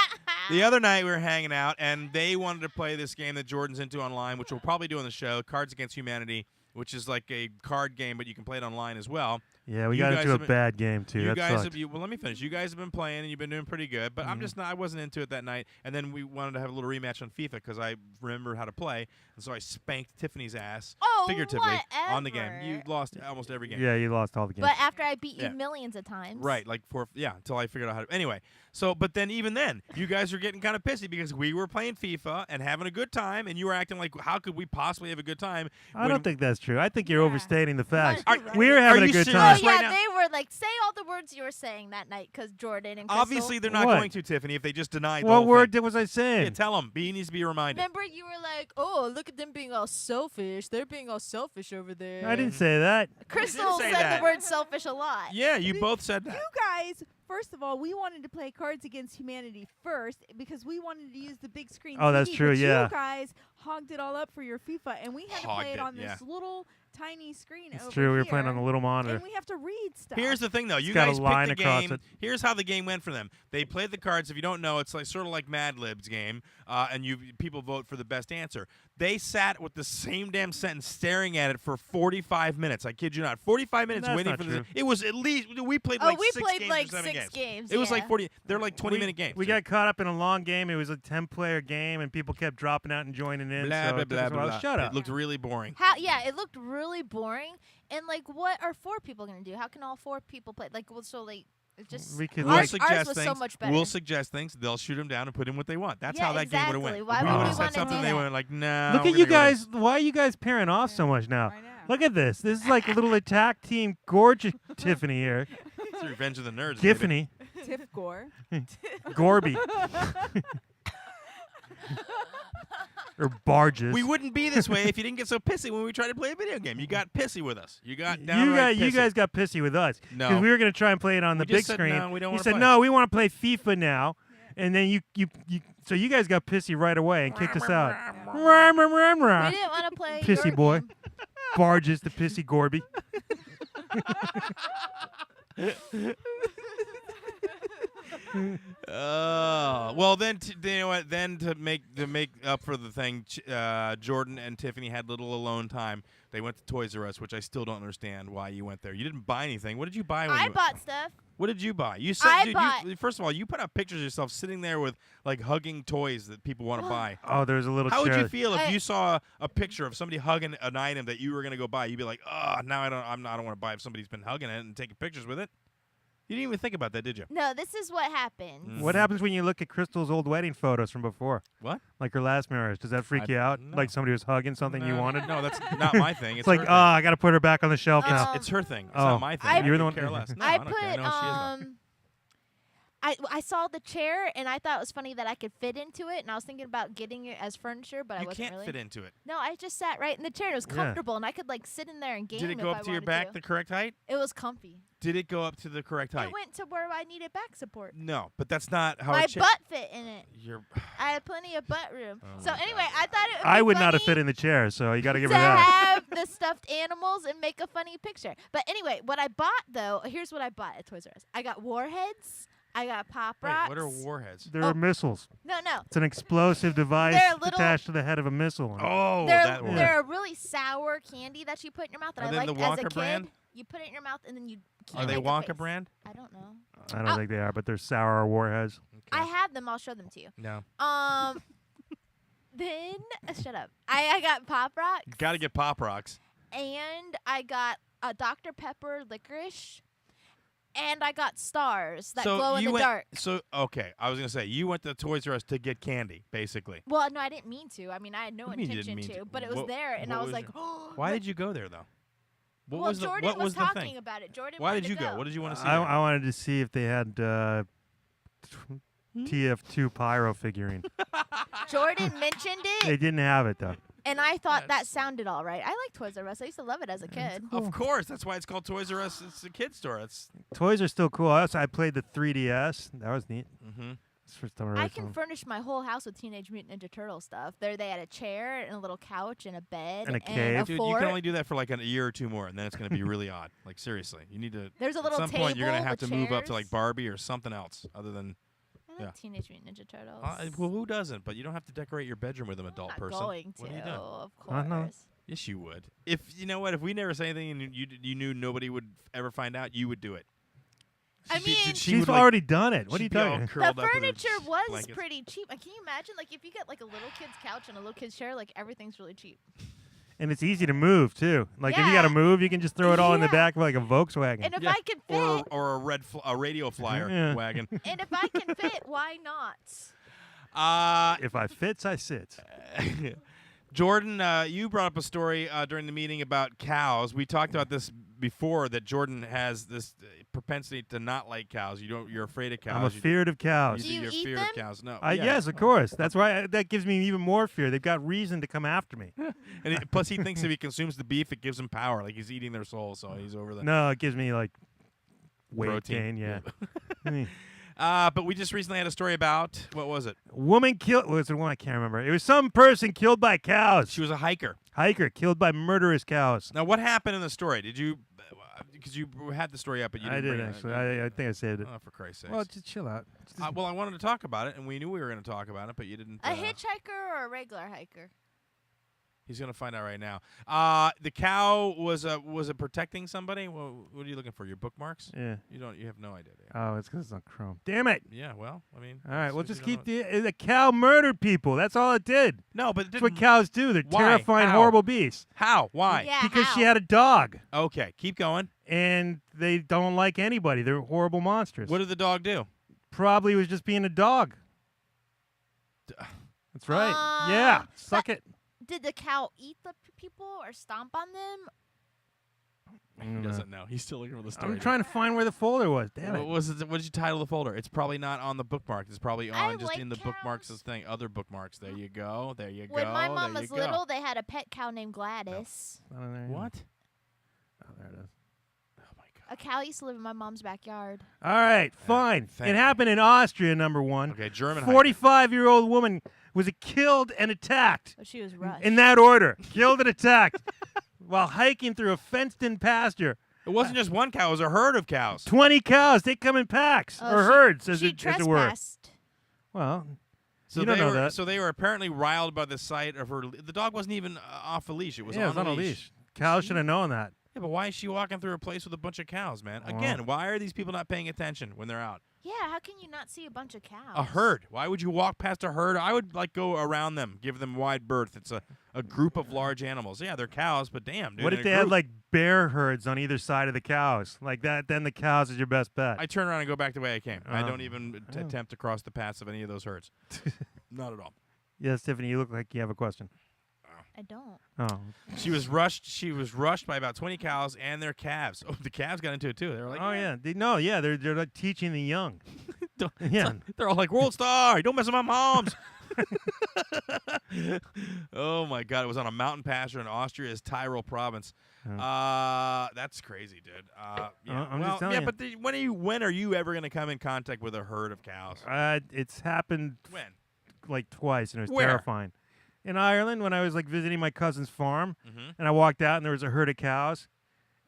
The other night we were hanging out, and they wanted to play this game that Jordan's into online, which we'll probably do on the show, Cards Against Humanity, which is like a card game, but you can play it online as well. yeah. We You got guys into a have been- bad game too. You That guys sucked. have, well, let me finish. You guys have been playing, and you've been doing pretty good, but I'm just not. I wasn't into it that night, and then we wanted to have a little rematch on FIFA because I remember how to play, and so I spanked Tiffany's ass Oh, figuratively on the game. whatever. You lost almost every game. Yeah, you lost all the games. But after I beat you Yeah. millions of times. Right, like until I figured out how to. Anyway, so but then even then, you guys were getting kind of pissy because we were playing FIFA and having a good time, and you were acting like, how could we possibly have a good time? I when- don't think that's true. I think you're Yeah. overstating the facts. Are- We were are having a you good serious? Oh time. Just yeah, right now- they were like, say all the words you were saying that night, because Jordan and Crstal. Obviously, they're not What? going to, Tiffany, if they just denied the What whole word thing. was I saying? Yeah, tell them. B needs to be reminded. Remember, you were like, "Oh, look at them being all selfish. They're being all selfish over there." I didn't say that. Crstal say said that. the word selfish a lot. Yeah, you both said You that. guys, first of all, we wanted to play Cards Against Humanity first because we wanted to use the big screen. Oh, that's TV, true, but yeah. You guys hogged it all up for your FIFA, and we had to Hogged play it it, on yeah. this little tiny screen It's over true. We were playing here, on the little monitor. and we have to read stuff. Here's the thing, though. You got a guys line picked the across game. it. Here's how the game went for them. They played the cards. If you don't know, it's like sort of like Mad Lib's game, and people vote for the best answer. They sat with the same damn sentence, staring at it for 45 minutes. I kid you not. 45 minutes That's waiting not for true. this. It was at least we played Oh, like we 6 played games like or 7 6 games. It was yeah. like 40. They're like 20-minute games. We got caught up in a long game. It was a 10-player game, and people kept dropping out and joining in. blah so blah it took blah us a blah. while. blah. Shut up. It looked really boring. How? Yeah, it looked really boring. And like, what are 4 people gonna do? How can all 4 people play? Like, well, so like, it just We could, We'll ours, like- ours suggest was things. so much better. We'll suggest things. They'll shoot them down and put in what they want. That's Yeah, how that game would exactly. have went. Why we would we would've said wanna do something. They that? went like, nah. Look we're at you gonna go with guys. Why are you guys pairing off so much now? I know. Look at this. This is like a little attack team. Gorgeous Tiffany here. this. It's the Revenge of the Nerds. baby. Tiffany. Tiff Gore. Gorby. Or Barges. We wouldn't be this way if you didn't get so pissy when we tried to play a video game. You got pissy with us. You got you downright guys, you pissy. guys got pissy with us No. because we were going to try and play it on the We just big said, screen. no, we don't you wanna said play. no, we want to play FIFA now, and then so you guys got pissy right away and kicked us out. Rah, rah, rah, we rah. didn't want to play. Pissy your boy. game. Barges the pissy Gorby. Well, then you know what? Then to make up for the thing, Jordan and Tiffany had little alone time. They went to Toys R Us, which I still don't understand why you went there. You didn't buy anything. What did you buy? When I you, bought stuff. What did you buy? You said, I dude, bought- first of all, you put up pictures of yourself sitting there with like hugging toys that people want to buy. Oh, there's a little How would chair. you feel if I- you saw a picture of somebody hugging an item that you were gonna go buy? You'd be like, oh, now I don't want to buy if somebody's been hugging it and taking pictures with it. You didn't even think about that, did you? No, this is what happened. What happens when you look at Crystal's old wedding photos from before? What? Like her last marriage. Does that freak I- you out? no. Like somebody was hugging something you No, wanted? No, that's not my thing. It's like, her oh, I got to put her back on the shelf Um, now. It's her thing. It's Oh. not my thing. I- You're the could one- care less. No, I don't care. put know she is though. I saw the chair and I thought it was funny that I could fit into it, and I was thinking about getting it as furniture, but I You wasn't can't really. fit into it. No, I just sat right in the chair. It was Yeah. comfortable, and I could like sit in there and game. Did it go if up I to your wanted back to. the correct height? It was comfy. Did it go up to the correct height? It went to where I needed back support. No, but that's not how My a chair. butt fit in it. You're. I had plenty of butt room. Oh So my anyway, God. I thought it would I be would not have funny fit in the chair, so you got to give to her that. have the stuffed animals and make a funny picture. But anyway, what I bought though, here's what I bought at Toys R Us. I got warheads. I got pop Wait, rocks. what are warheads? There are missiles. No. It's an explosive device They're little- attached to the head of a missile. Oh, They're, that one. they're a really sour candy that you put in your mouth that Are I they liked the as a Wonka kid. brand? You put it in your mouth and then you Are can't they make a Wonka face. brand? I don't know. I don't think they are, but they're sour warheads. I have them. I'll show them to you. No. Then shut up. I got Pop Rocks. Got to get Pop Rocks. And I got a Dr. Pepper licorice. And I got stars that so glow in you the went, dark. So okay, I was gonna say you went to Toys R Us to get candy, basically. Well, no, I didn't mean to. I mean, I had no What do you mean you intention didn't mean to, to? but it was What- there, and what I was was like, your- oh. Why did you go there though? What well, was the Jordan what was the talking thing? about it. Jordan Why wanted did you to go? What did you want to see? I there? wanted to see if they had TF2 Pyro figurine. Jordan mentioned They it. didn't have it, though. And I thought that sounded all right. I like Toys R Us. I used to love it as a kid. Of course, that's why it's called Toys R Us. It's a kid store. Toys are still cool. I played the 3DS. That was neat. Mm-hmm. It's the first time I I can saw 'em. furnish my whole house with Teenage Mutant Ninja Turtle stuff. There, they had a chair and a little couch and a bed And a cave. Dude, you fort. can only do that for like a year or two more, and then it's going to be really odd. Like seriously, you need to. There's a little at some point, you're table going to have to with move up to like chairs. Barbie or something else other than. I like Teenage Mutant Ninja Turtles. Well, who doesn't? But you don't have to decorate your bedroom with an adult I'm not person. going to, What are you doing? of I know. course. Yes, you would. If you know what, if we never say anything and you knew nobody would ever find out, you would do it. I mean, She's already done it. What are you she'd be all talking? curled The up with her furniture was blankets. pretty cheap. Can you imagine, like, if you get like a little kid's couch and a little kid's chair, like everything's really cheap. And it's easy to move too. Like if you got to move, you can just throw it all in the Yeah. back of like a Volkswagen. And if I can fit, or a radio flyer Yeah. wagon. and if I can fit, why not? If I fits, I sits. Jordan, you brought up a story during the meeting about cows. We talked about this before, that Jordan has this propensity to not like cows. You're afraid of cows. I'm afeared of cows. Do you you're eat feared them? of cows. No. Yes, of course. That's why that gives me even more fear. They've got reason to come after me. And plus, he thinks if he consumes the beef, it gives him power. Like he's eating their soul, so he's over the No, it gives me like weight protein. gain. Yeah. Mm. But we just recently had a story about, what was it? Woman killed. Was it one? I can't remember. It was some person killed by cows. She was a hiker. Hiker killed by murderous cows. Now, what happened in the story? Did you, because you had the story up, but you I didn't did bring it. actually. I think I saved it. Oh, for Christ's sake. Well, just chill out. Well, I wanted to talk about it, and we knew we were going to talk about it, but you didn't. A hitchhiker or a regular hiker? He's going to find out right now. The cow was it protecting somebody? Well, what are you looking for? Your bookmarks? Yeah. You have no idea. Do you? Oh, it's because it's on Chrome. Damn it. Yeah. Well, I mean. All right, as well, soon as just you keep don't know the cow murdered people. That's all it did. No, but it That's what didn't- cows do. They're Why? terrifying, How? horrible beasts. How? Why? Yeah, Because she how? had a dog, Okay, keep going. and they don't like anybody. They're horrible monsters. What did the dog do? Probably was just being a dog. That's right. Yeah, suck it. Did the cow eat the people or stomp on them? He doesn't know. He's still looking for the story. I'm trying to find where the folder was. Damn What it. was it? What did you title the folder? It's probably not on the bookmark. It's probably I on just like in the bookmarks cows. thing. Other bookmarks. There you go. There you When go. my mom there was you go. little, they had a pet cow named Gladys. Not in there either. What? Oh, there it is. Oh my God. A cow used to live in my mom's backyard. All right, fine. thank It you. happened in Austria, number one. Okay, German. 45-year-old woman was killed and attacked. But she was rushed. In that order. Killed and attacked while hiking through a fenced-in pasture. It wasn't just one cow. It was a herd of cows. 20 cows. They come in packs Oh, or she- herds, as she it were. trespassed. Well, So you don't they know were, that. So they were apparently riled by the sight of her. The dog wasn't even off a leash. It was yeah, it was on a leash. Cows should have known that. Yeah, but why is she walking through a place with a bunch of cows, man? Again, why are these people not paying attention when they're out? Yeah, how can you not see a bunch of cows? A herd. Why would you walk past a herd? I would like go around them, give them wide berth. It's a group of large animals. Yeah, they're cows, but damn, dude. What in if a they had group. like bear herds on either side of the cows? Like that, then the cows is your best bet. I turn around and go back the way I came. I Oh. don't even attempt to cross the paths of any of those herds. Not at all. Yes, Tiffany, you look like you have a question. I don't. Oh, She was rushed. She was rushed by about 20 cows and their calves. Oh, the calves got into it too. They were like, oh yeah. They're like teaching the young. Don't- Yeah. They're all like, world star, don't mess with my moms. Oh my God! It was on a mountain pasture in Austria's Tyrol province. That's crazy, dude. Yeah. I'm just telling yeah, you. but when are you ever gonna come in contact with a herd of cows? It's happened When? like twice, and it was Where? terrifying. In Ireland, when I was like visiting my cousin's farm, Mm-hmm. and I walked out, and there was a herd of cows,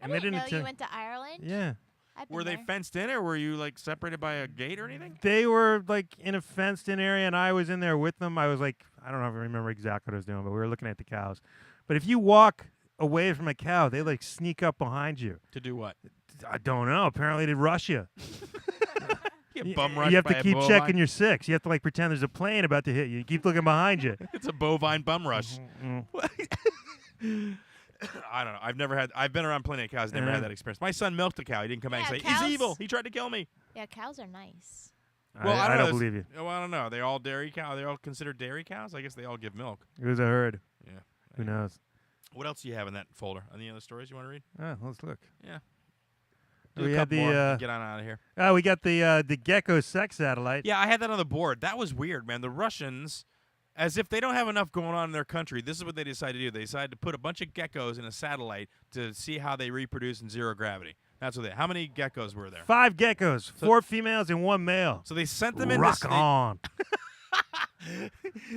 I and didn't they know didn't. you went to Ireland. Yeah, I've been Were they there. fenced in, or were you like separated by a gate or anything? they were like in a fenced-in area, and I was in there with them. I was like, I don't know if I remember exactly what I was doing, but we were looking at the cows. But if you walk away from a cow, they like sneak up behind you. To do what? I don't know. Apparently, they rush you. Get Y- bum rushed you have by to a keep bovine? checking your six. You have to like pretend there's a plane about to hit you. You keep looking behind you. It's a bovine bum rush. Mm. I don't know. I've been around plenty of cows. Never Yeah. had that experience. My son milked a cow. He didn't come back Yeah, and say cows- he's evil. He tried to kill me. Yeah, cows are nice. Well, I don't, know. believe you. Well, I don't know. Are they all dairy cow? Are they all considered dairy cows? I guess they all give milk. It was a herd. Yeah. Who knows? What else do you have in that folder? Any other stories you want to read? Let's look. Yeah. Do We a had couple more the and get on out of here. we got the Gecko sex satellite. Yeah, I had that on the board. That was weird, man. The Russians As if they don't have enough going on in their country, this is what they decided to do. They decided to put a bunch of geckos in a satellite to see how they reproduce in zero gravity. That's what they. How many geckos were there? 5 geckos, 4 females and 1 male. So they sent them into Rock on.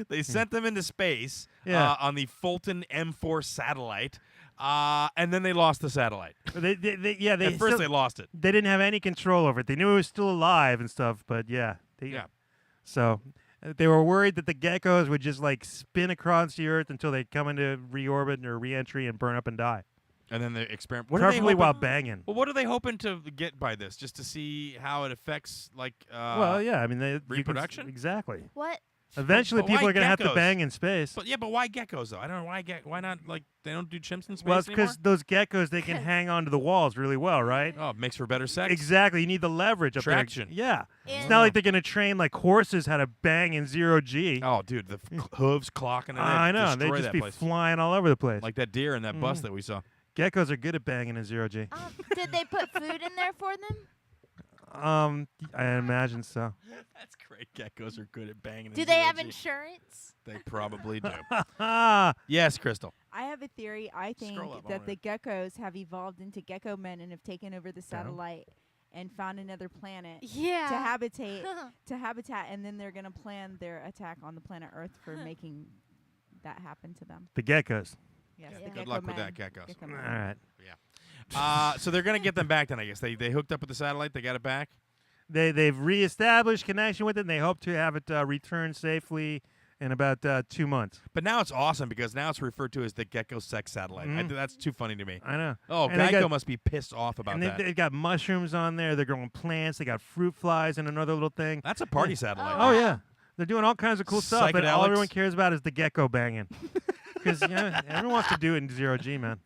They sent them into space Yeah. on the Fulton M4 satellite, and then they lost the satellite. They At first, they lost it. They didn't have any control over it. They knew it was still alive and stuff, but yeah. So they were worried that the geckos would just like spin across the Earth until they come into reorbit or reentry and burn up and die. And then they experiment. Preferably while banging. Well, what are they hoping to get by this? Just to see how it affects, like, well, yeah. I mean, reproduction? Exactly. What? Eventually, But people why are going to have to geckos? bang in space. But why geckos though? I don't know why not like they don't do chimps in space Well, it's anymore. because those geckos, they can hang onto the walls really well, right? Oh, it makes for better sex. Exactly. You need the leverage up Traction. there. Yeah. And- It's not like they're going to train like horses how to bang in 0G. Oh, dude, the hooves clocking and I know. They'd Destroy just that be place. flying all over the place. Like that deer in that bus that we saw. Geckos are good at banging in 0G. Did they put food in there for them? I imagine so. That's great. Geckos are good at banging. Do in they have 0G. insurance? They probably do. Ah, Yes, Crystal. I have a theory. I think Scroll up, that I the geckos have evolved into gecko men and have taken over the satellite and found another planet Yeah. to habitat, and then they're gonna plan their attack on the planet Earth for making that happen to them. the geckos. Yes, Yeah. the Good gecko luck with men. that, geckos. Gecko All men. right. So they're gonna get them back then, I guess. They hooked up with the satellite. They got it back. They've reestablished connection with it, and they hope to have it return safely in about 2 months. But now it's awesome because now it's referred to as the Gecko Sex Satellite. That's too funny to me. I know. Oh, And they Geico got- must be pissed off about And that. they've got mushrooms on there. They're growing plants. They got fruit flies and another little thing. That's a party satellite. Oh, yeah. They're doing all kinds of cool stuff, but all Psychedelics. everyone cares about is the gecko banging. Because everyone wants to do it in 0G, man.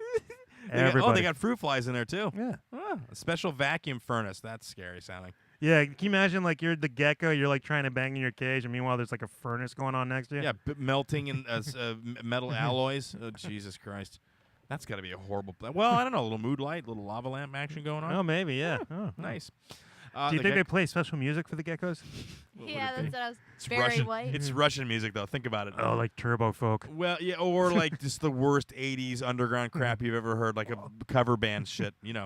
Everybody. They got fruit flies in there too. Yeah. Oh, a special vacuum furnace. That's scary sounding. Yeah, can you imagine, like, you're the gecko, you're, like, trying to bang in your cage, and meanwhile there's, like, a furnace going on next to you? Yeah, melting in metal alloys. Oh, Jesus Christ. That's got to be a horrible Well, I don't know. A little mood light, a little lava lamp action going on. Oh, maybe, yeah. Oh, Nice. Do you think they play special music for the geckos? Yeah, that's what I was. It's Very Russian. white. It's Russian music, though. Think about it. Oh, like Turbo Folk. Well, yeah, or like just the worst 80s underground crap you've ever heard, like a cover band shit, you know.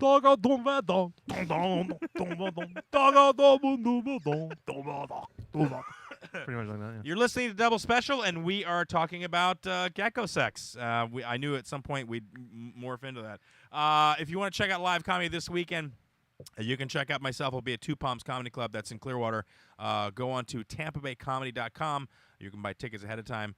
Pretty much like that, yeah. You're listening to Double Special, and we are talking about gecko sex. I knew at some point we'd morph into that. If you want to check out live comedy this weekend, you can check out myself. I'll be at Two Palms Comedy Club. That's in Clearwater. Go on to tampabaycomedy.com. You can buy tickets ahead of time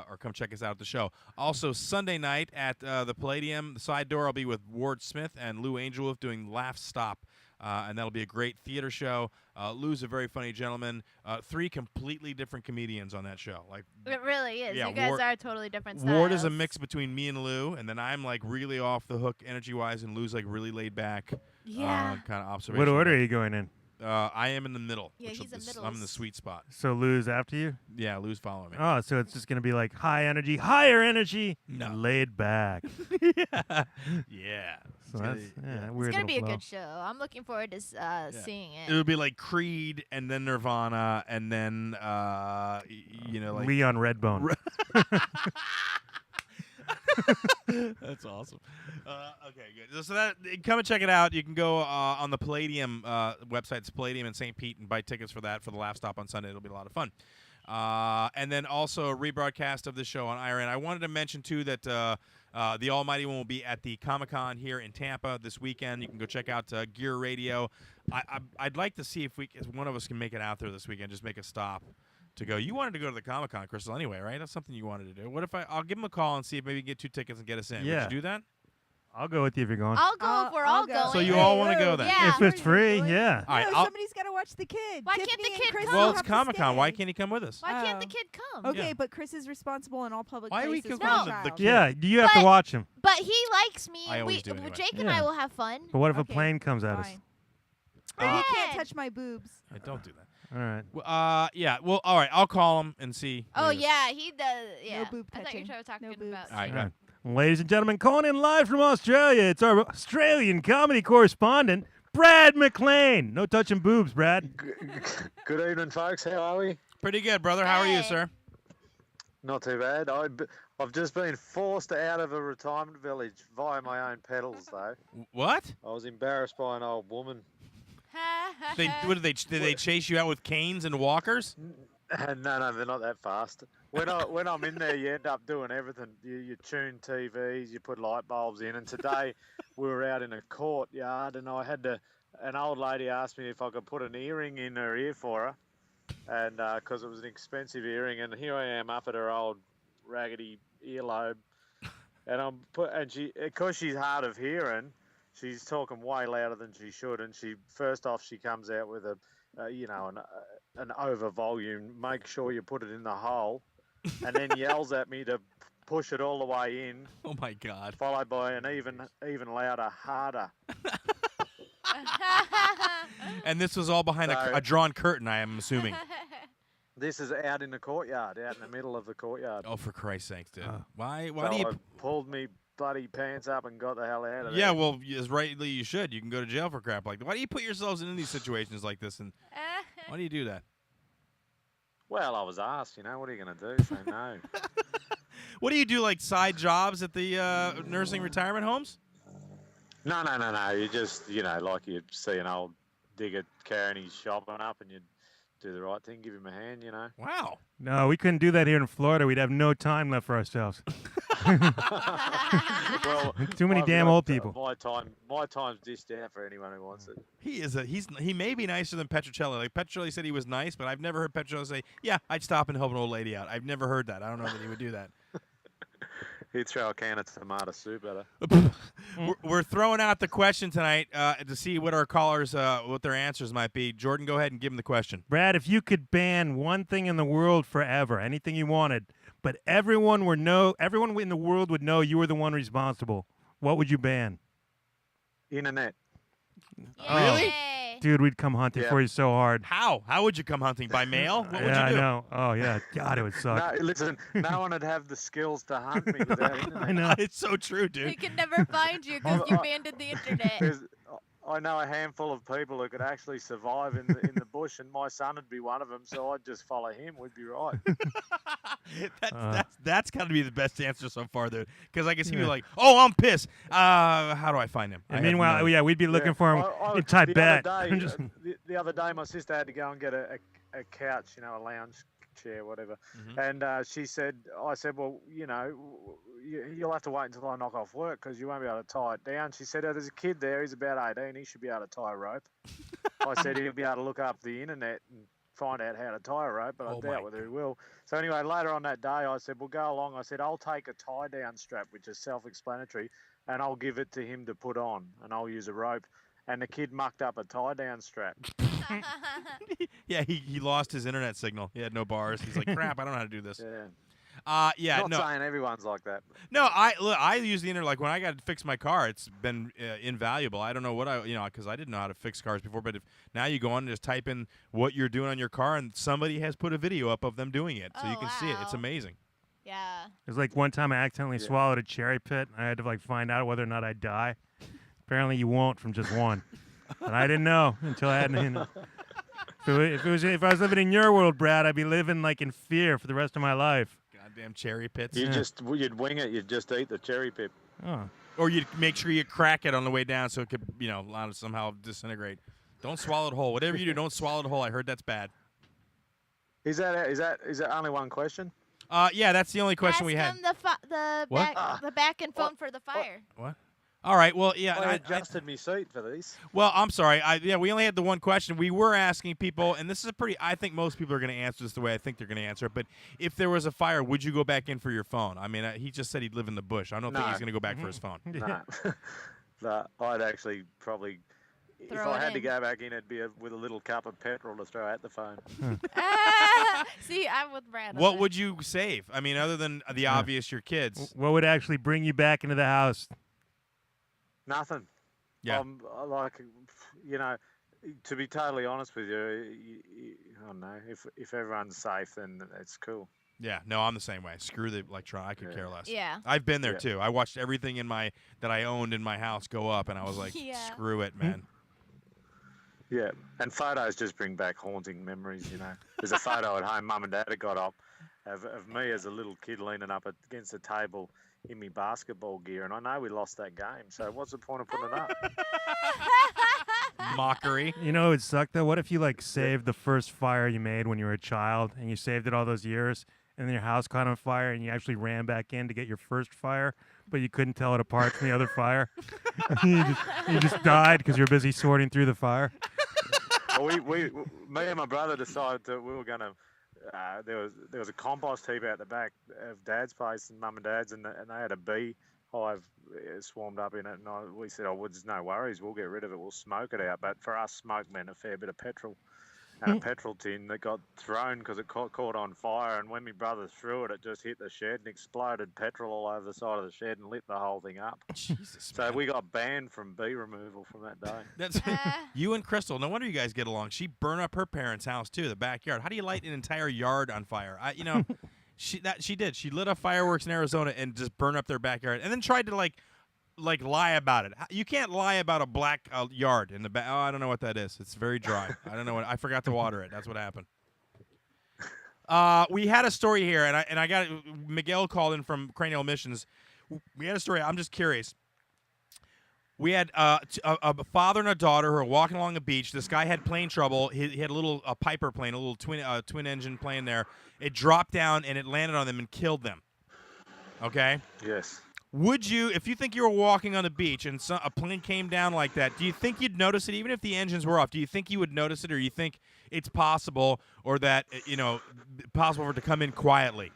or come check us out at the show. Also, Sunday night at the Palladium, the side door, I'll be with Ward Smith and Lou Angelwolf doing Laugh Stop. And that'll be a great theater show. Lou's a very funny gentleman. 3 completely different comedians on that show. Like It really is. Yeah, You guys Ward- are totally different styles. Ward is a mix between me and Lou, and then I'm like really off the hook energy-wise, and Lou's like really laid back. Yeah. Kind of observation. What order are you going in? I am in the middle. Yeah, which he's in I'm in the middles. sweet spot. So Lou's after you? Yeah, Lou's following me. Oh, so it's just going to be like high energy, higher energy, No. laid back. Yeah. So that's weird. It's gonna be a little good show. I'm looking forward to seeing it. It'll be like Creed, and then Nirvana, and then flow. like Leon Redbone. That's awesome. Okay, good. So that come and check it out. You can go on the Palladium website. It's Palladium in St. Pete, and buy tickets for that for the Laugh Stop on Sunday. It'll be a lot of fun. And then also a rebroadcast of this show on IRN. I wanted to mention too that the Almighty One will be at the Comic-Con here in Tampa this weekend. You can go check out Gear Radio. I'd like to see if one of us can make it out there this weekend. Just make a stop. To go. You wanted to go to the Comic-Con, Crstal, anyway, right? That's something you wanted to do. What if I'll give him a call and see if maybe we can get 2 tickets and get us in. Yeah. Would you do that? I'll go with you if you're going. I'll go if we're I'll all go. going. So you all wanna go then? Yeah. If it's free, yeah. All right, no, I'll- somebody's got to watch the kid. Why can't Tiffany the and kid Chris come? will Well, it's have to Comic-Con. stay. Why can't he come with us? Why can't the Oh. kid come? Okay, Yeah. but Chris is responsible in all public Why are we places. confronting for the child. kid? Yeah, you have to But- watch him. But he likes me. I always do anyway. Jake and Yeah. I will have fun. But what if a Okay, plane comes at us? Fine. But he can't Hey. touch my boobs. I don't do that. All right. Well, yeah. Well, all right. I'll call him and see. Oh what it is. yeah, he does. Yeah. boob I thought you touching. were talking No boobs. about. All right. All right. Ladies and gentlemen, calling in live from Australia, it's our Australian comedy correspondent, Brad Maclean. No touching boobs, Brad. Good evening, folks. How are we? Pretty good, brother. How are you, Hey. sir? Not too bad. I've just been forced out of a retirement village via my own pedals, though. What? I was embarrassed by an old woman. Did they chase you out with canes and walkers? No, they're not that fast. When I'm in there, you end up doing everything. You tune TVs, you put light bulbs in. And today we were out in a courtyard, and I had an old lady asked me if I could put an earring in her ear for her. And because it was an expensive earring, and here I am up at her old raggedy earlobe, and because she's hard of hearing, she's talking way louder than she should, and she comes out with an over volume. Make sure you put it in the hole, and then yells at me to push it all the way in. Oh my God! Followed by an even louder, harder. And this was all behind a drawn curtain, I am assuming. This is out in the courtyard, out in the middle of the courtyard. Oh, for Christ's sakes, dude! Why So do you? I pulled me bloody pants up and got the hell out of there. Yeah, well, as rightly you should. You can go to jail for crap like that. Why do you put yourselves in these situations like this? And why do you do that? Well, I was asked. What are you going to do? Say no. What do you do? Like side jobs at the nursing retirement homes? No. You just, like you'd see an old digger carrying his shopping up, and you'd do the right thing, give him a hand, Wow. No, we couldn't do that here in Florida. We'd have no time left for ourselves. Well, Too many I've damn got, old people. My time's dished out for anyone who wants it. He may be nicer than Petrocelli. Like Petrocelli said he was nice, but I've never heard Petrocelli say, "Yeah, I'd stop and help an old lady out." I've never heard that. I don't know that he would do that. He'd throw a can of tomato soup at her. We're throwing out the question tonight to see what our callers, what their answers might be. Jordan, go ahead and give them the question. Brad, if you could ban one thing in the world forever, anything you wanted, but everyone in the world would know you were the one responsible, what would you ban? Internet. Really? Dude, we'd come hunting for you so hard. How? How would you come hunting? By mail? What would you do? I know. Oh, yeah. God, it would suck. No, listen, no one would have the skills to hunt me without internet. I know. It's so true, dude. He could never find you because you abandoned the internet. I know a handful of people who could actually survive in the bush, and my son would be one of them. So I'd just follow him. We'd be right. That's got to be the best answer so far, dude. Because I can see you like, "Oh, I'm pissed. How do I find him?" And meanwhile, we'd be looking for him in Tibet. The other day, my sister had to go and get a couch, a lounge chair, whatever. Mm-hmm. And I said, well, you'll have to wait until I knock off work because you won't be able to tie it down. She said, there's a kid there. He's about 18. He should be able to tie a rope. I said he'll be able to look up the internet and find out how to tie a rope, but I doubt whether he will. So anyway, later on that day, I said, well, go along. I said, I'll take a tie-down strap, which is self-explanatory, and I'll give it to him to put on, and I'll use a rope. And the kid mucked up a tie-down strap. Yeah, he lost his internet signal. He had no bars. He's like, crap, I don't know how to do this. Yeah. Not saying everyone's like that. No, I use the internet. Like when I got to fix my car, it's been invaluable. I don't know what because I didn't know how to fix cars before. But now you go on and just type in what you're doing on your car, and somebody has put a video up of them doing it, so you can see it. It's amazing. Yeah. It was like one time I accidentally swallowed a cherry pit. I had to find out whether or not I'd die. Apparently you won't from just one. And I didn't know until I had If I was living in your world, Brad, I'd be living in fear for the rest of my life. Goddamn cherry pits. You'd wing it. You'd just eat the cherry pit. Oh. Or you'd make sure you crack it on the way down so it could, somehow disintegrate. Don't swallow it whole. Whatever you do, don't swallow it whole. I heard that's bad. Is that only one question? Yeah, that's the only question we had. Ask them the back and phone for the fire. What? All right. Well, yeah. I adjusted my seat for these. Well, I'm sorry. We only had the one question. We were asking people, and this is I think most people are going to answer this the way I think they're going to answer it. But if there was a fire, would you go back in for your phone? I mean, he just said he'd live in the bush. I don't think he's going to go back for his phone. No. I'd actually probably, if I had to go back in, it'd be with a little cup of petrol to throw at the phone. See, I'm with Brad. What would you save? I mean, other than the obvious, your kids. What would actually bring you back into the house? Nothing. Yeah. To be totally honest with you, I don't know. If everyone's safe, then it's cool. Yeah, no, I'm the same way. Screw the electronic. I could care less. Yeah. I've been there too. I watched everything that I owned in my house go up, and I was like, screw it, man. Yeah, and photos just bring back haunting memories, There's a photo at home Mum and Dad had got up, of me as a little kid leaning up against the table in my basketball gear, and I know we lost that game. So what's the point of putting it up? Mockery. You know, it sucked though. What if you like saved the first fire you made when you were a child, and you saved it all those years, and then your house caught on fire, and you actually ran back in to get your first fire, but you couldn't tell it apart from the other fire. you just died because you're busy sorting through the fire. Well, me and my brother decided that we were going to. There was a compost heap out the back of Dad's place and Mum and Dad's, and they had a beehive swarmed up in it. And we said, "Oh, well, there's no worries. We'll get rid of it. We'll smoke it out." But for us, smoke meant a fair bit of petrol. And a petrol tin that got thrown because it caught on fire. And when my brother threw it, it just hit the shed and exploded petrol all over the side of the shed and lit the whole thing up. Jesus, so we got banned from bee removal from that day. That's you and Crstal. No wonder you guys get along. She burned up her parents' house too, the backyard. How do you light an entire yard on fire? She did. She lit up fireworks in Arizona and just burned up their backyard, and then tried to like lie about it. You can't lie about a black yard in the back. Oh, I don't know what that is. It's very dry. I don't know what. I forgot to water it. That's what happened. We had a story here, and I got Miguel called in from Cranial Missions. We had a story. I'm just curious. We had a father and a daughter who were walking along the beach. This guy had plane trouble. He had a Piper plane, a little twin engine plane there. It dropped down and it landed on them and killed them. Okay? Yes. Would you, if you think you were walking on the beach and a plane came down like that, do you think you'd notice it even if the engines were off? Do you think you would notice it, or you think it's possible, or that, possible for it to come in quietly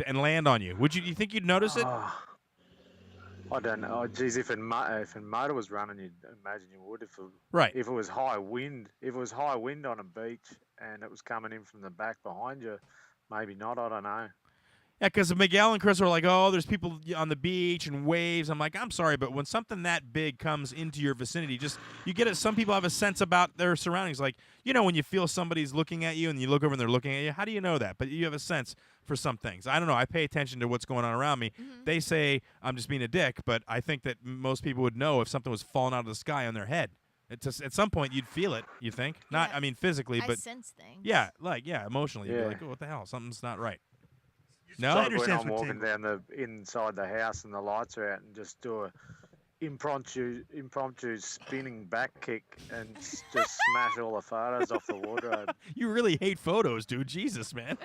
and land on you? Would you think you'd notice it? I don't know. Oh, geez, if a motor was running, you'd imagine you would. Right. If it was high wind, on a beach and it was coming in from the back behind you, maybe not. I don't know. Yeah, because Miguel and Chris were like, oh, there's people on the beach and waves. I'm like, I'm sorry, but when something that big comes into your vicinity, you get it. Some people have a sense about their surroundings. Like, when you feel somebody's looking at you and you look over and they're looking at you, how do you know that? But you have a sense for some things. I don't know. I pay attention to what's going on around me. Mm-hmm. They say I'm just being a dick, but I think that most people would know if something was falling out of the sky on their head. At some point, you'd feel it, you think? Not, I mean, physically, but sense things. Yeah, emotionally. You'd be like, oh, what the hell? Something's not right. No, like when I'm walking down inside the house and the lights are out, and just do a impromptu spinning back kick and just smash all the photos off the wardrobe. You really hate photos, dude. Jesus, man.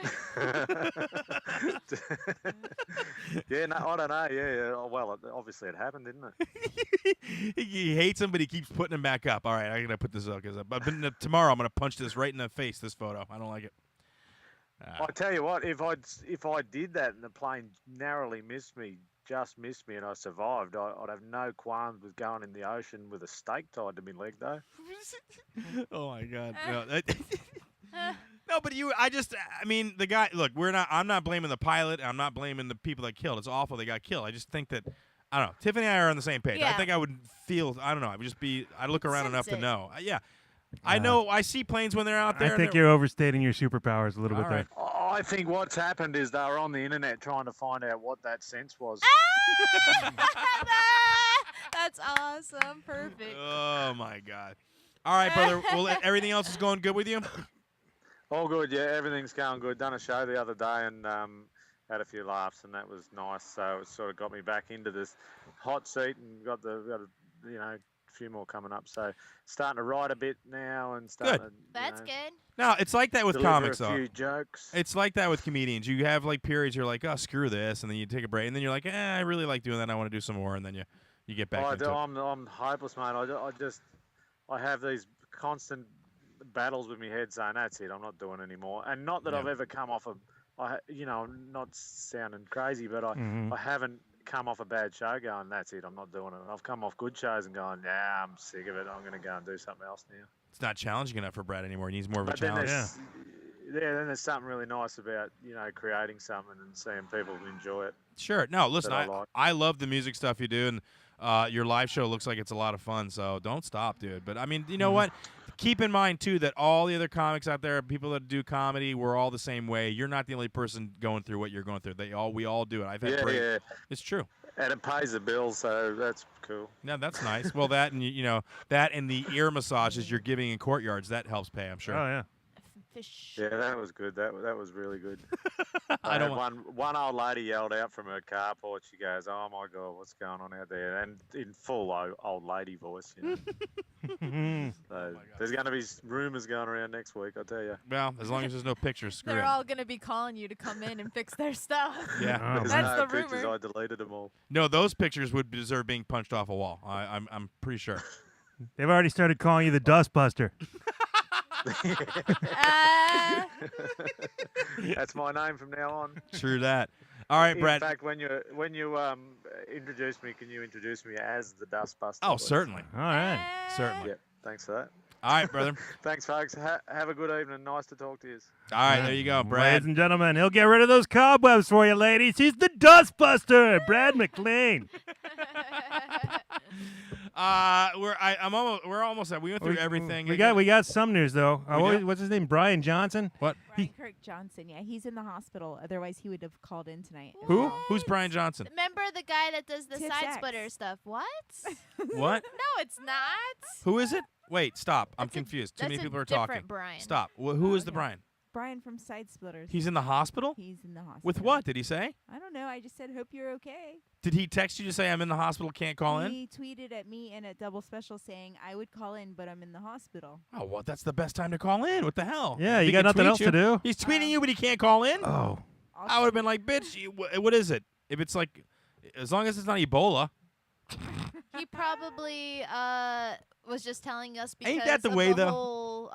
Yeah, no, I don't know. Yeah. Well, obviously it happened, didn't it? He hates them, but he keeps putting them back up. All right, I'm gonna put this up because tomorrow I'm gonna punch this right in the face. This photo, I don't like it. I tell you what, if I did that and the plane narrowly missed me, and I survived, I'd have no qualms with going in the ocean with a stake tied to my leg, though. Oh my God! No, but the guy. Look, I'm not blaming the pilot. I'm not blaming the people that killed. It's awful they got killed. I just think that. I don't know. Tiffany and I are on the same page. Yeah. Uh, I think I would feel. I don't know. I'd look around enough to know. Yeah. I know. I see planes when they're out there. I think you're overstating your superpowers a little bit there. I think what's happened is they were on the internet trying to find out what that sense was. That's awesome. Perfect. Oh my God! All right, brother. Well, everything else is going good with you? All good. Yeah, everything's going good. Done a show the other day and had a few laughs, and that was nice. So it sort of got me back into this hot seat, and got a few more coming up, so starting to write a bit now and starting to, That's good. No, it's like that with comics, though. A few jokes. It's like that with comedians. You have periods you're like, oh, screw this, and then you take a break, and then you're like, I really like doing that. I want to do some more, and then you get back into it. I'm hopeless, mate. I have these constant battles with my head saying that's it. I'm not doing anymore, and not that I've ever come off I'm not sounding crazy, but I haven't come off a bad show going, that's it, I'm not doing it. I've come off good shows and going, I'm sick of it. I'm going to go and do something else now. It's not challenging enough for Brad anymore. He needs more of a challenge. Then there's something really nice about, creating something and seeing people enjoy it. Sure. No, listen, I love the music stuff you do, and your live show looks like it's a lot of fun, so don't stop, dude. But, I mean, you know what? Keep in mind, too, that all the other comics out there, people that do comedy, we're all the same way. You're not the only person going through what you're going through. We all do it. I've had It's true. And it pays the bills, so that's cool. Yeah, that's nice. Well, that and that and the ear massages you're giving in courtyards, that helps pay, I'm sure. Oh yeah. Fish. Yeah, that was good. That was really good. I don't want. One old lady yelled out from her carport. She goes, "Oh my God, what's going on out there?" And in full old lady voice, you know. So there's going to be rumours going around next week, I tell you. Well, as long as there's no pictures, screw They're it. all gonna be calling you to come in and fix their stuff. Yeah. There's That's no the pictures. rumor. I deleted them all. No, those pictures would deserve being punched off a wall. I'm pretty sure. They've already started calling you the Dustbuster. That's my name from now on. True that. All right, Brad. In fact, when you introduce me, can you introduce me as the Dustbuster? Oh, please? certainly. All right. Certainly. Yeah, thanks for that. All right, brother. Thanks, folks. Have a good evening. Nice to talk to you. All right, there you go, Brad. Ladies and gentlemen, he'll get rid of those cobwebs for you, ladies. He's the Dustbuster, Brad Maclean. We're almost at. We went through everything. We got some news though. What's his name? Brian Johnson. What? Brian Kirk Johnson. Yeah, he's in the hospital. Otherwise, he would have called in tonight. Who? Who's Brian Johnson? Remember the guy that does the Tips side X. splitter stuff? What? What? No, it's not. Who is it? Wait, stop. I'm That's a- confused. Too that's many a people are different talking. Brian. Stop. Who is the Okay. Brian? Brian from Side Splitters. He's in the hospital? He's in the hospital. With what? Did he say? I don't know. I just said, hope you're okay. Did he text you to say I'm in the hospital, can't call in? He tweeted at me and at Double Special saying, I would call in, but I'm in the hospital. Oh, well, that's the best time to call in. What the hell? Yeah, you Think got he nothing tweets else you? to do. He's tweeting you, but he can't call in? Oh. I would have been like, bitch, what is it? If it's like, as long as it's not Ebola. He probably was just telling us because Ain't that the of way, the though? whole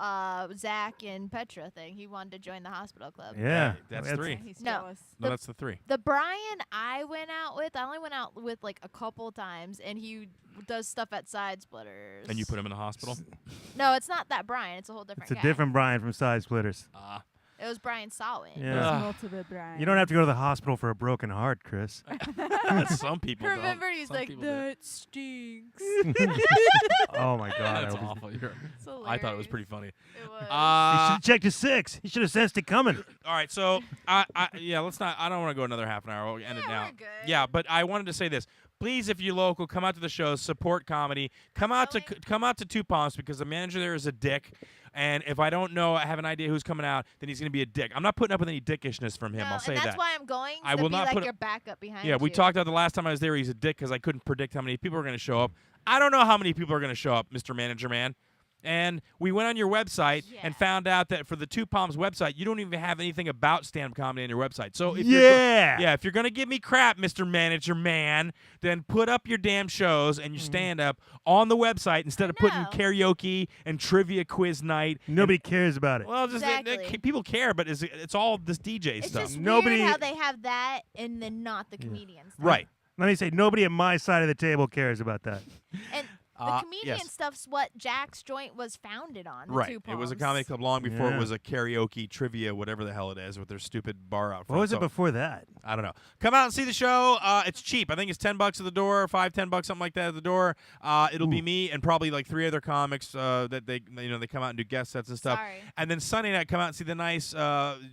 Zach and Petra thing. He wanted to join the hospital club. Yeah. Hey, that's That's- three. He's No. jealous. No, that's the three. The Brian I went out with, I only went out with like a couple times, and he does stuff at Side Splitters. And you put him in the hospital? No, it's not that Brian. It's a whole different It's a guy. different Brian from Side Splitters. It was Brian Sawin. Yeah. There's multiple Brian. You don't have to go to the hospital for a broken heart, Chris. Some people don't. Remember, he's Some like, people do. that stinks. Oh my God. That's I hope awful. It's I thought it was hilarious. pretty funny. It was. he should have checked his 6. He should have sensed it coming. All right, so yeah, let's not. I don't want to go another half an hour. We'll end it now. we're good. Yeah, but I wanted to say this. Please, if you're local, come out to the show, support comedy. Come out to Two Palms because the manager there is a dick. And if I don't know, I have an idea who's coming out, then he's going to be a dick. I'm not putting up with any dickishness from him. No, I'll say and that's that. why I'm going I to will be not like put your backup behind Yeah, you. we talked about the last time I was there. He's a dick because I couldn't predict how many people were going to show up. I don't know how many people are going to show up, Mr. Manager Man. And we went on your website and found out that for the Two Palms website, you don't even have anything about stand-up comedy on your website. So if if you're going to give me crap, Mr. Manager Man, then put up your damn shows and your stand-up on the website instead of putting karaoke and trivia quiz night. Nobody cares about it. Well, just Exactly. people care, but it's all this DJ It's stuff. just Nobody- weird how they have that and then not the comedian stuff. Right. Let me say, nobody at my side of the table cares about that. And the comedian yes. stuff's what Jack's joint was founded on. the Right. Two It was a Palms. comedy club long before Yeah. it was a karaoke trivia, whatever the hell it is, with their stupid bar out front. What was So, it before that? I don't know. Come out and see the show. It's cheap. I think it's $10 at the door, $5-10 something like that at the door. It'll be me and probably like 3 other comics that they come out and do guest sets and stuff. Sorry. And then Sunday night, come out and see the nice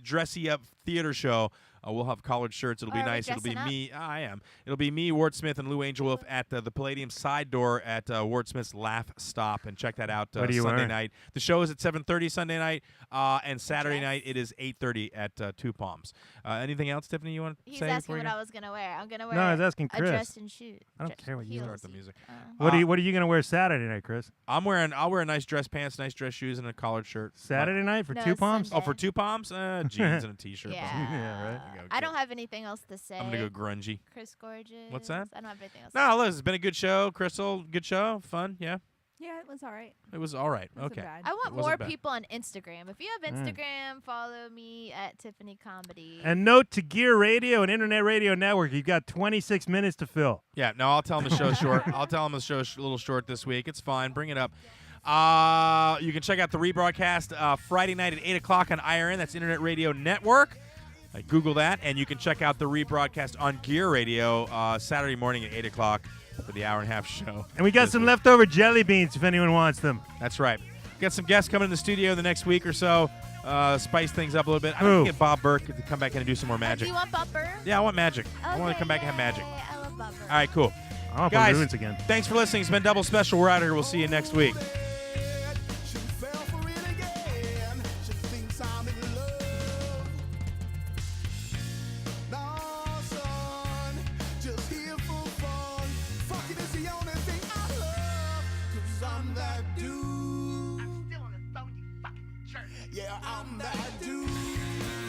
dressy up theater show. We'll have collared shirts. It'll be Are we nice. It'll be dressing me. I am. It'll be me, Ward Smith, and Lou Angel Wolf at the Palladium side door at Ward Smith's Laugh Stop. And check that out What are you Sunday wearing? night. The show is at 7:30 Sunday night, and Saturday night it is 8:30 at Two Palms. Anything else, Tiffany? You want to He's say asking before you what go? I was gonna wear. I'm gonna wear. No, I was asking a Chris. dress and shoes. I don't care what you Start the music. What are you going to wear Saturday night, Chris? I'll wear nice dress pants, nice dress shoes, and a collared shirt. Saturday night for No, Two Palms? Sunday. Oh, for Two Palms? Jeans and a t-shirt. Yeah. Yeah, right. I don't have anything else to say. I'm gonna go grungy. Chris Gorges. What's that? I don't have anything else. No, look, it's been a good show, Crstal. Good show, fun. Yeah, Yeah, it was all right. it was all right. Wasn't Okay. bad. I want It wasn't more bad. people on Instagram. If you have Instagram, follow me at Tiffany Comedy. And note to Gear Radio and Internet Radio Network, you've got 26 minutes to fill. Yeah, no, I'll tell them the show's short. I'll tell them the show's a little short this week. It's fine. Bring it up. You can check out the rebroadcast Friday night at 8 o'clock on IRN. That's Internet Radio Network. Google that, and you can check out the rebroadcast on Gear Radio Saturday morning at 8 o'clock for the hour-and-a-half show. And we got some leftover jelly beans if anyone wants them. That's right. Got some guests coming in the studio the next week or so. Spice things up a little bit. I Who? want to get Bob Burke to come back in and do some more Do magic. you want bumper? Yeah, I want magic. I want Okay, to come back and have yay. magic. I love bumper. All right, cool. I want Guys, balloons again. thanks for listening. It's been Double Special. We're out of here. We'll see you next week. She fell for it again. She thinks I'm Yeah, I'm that dude.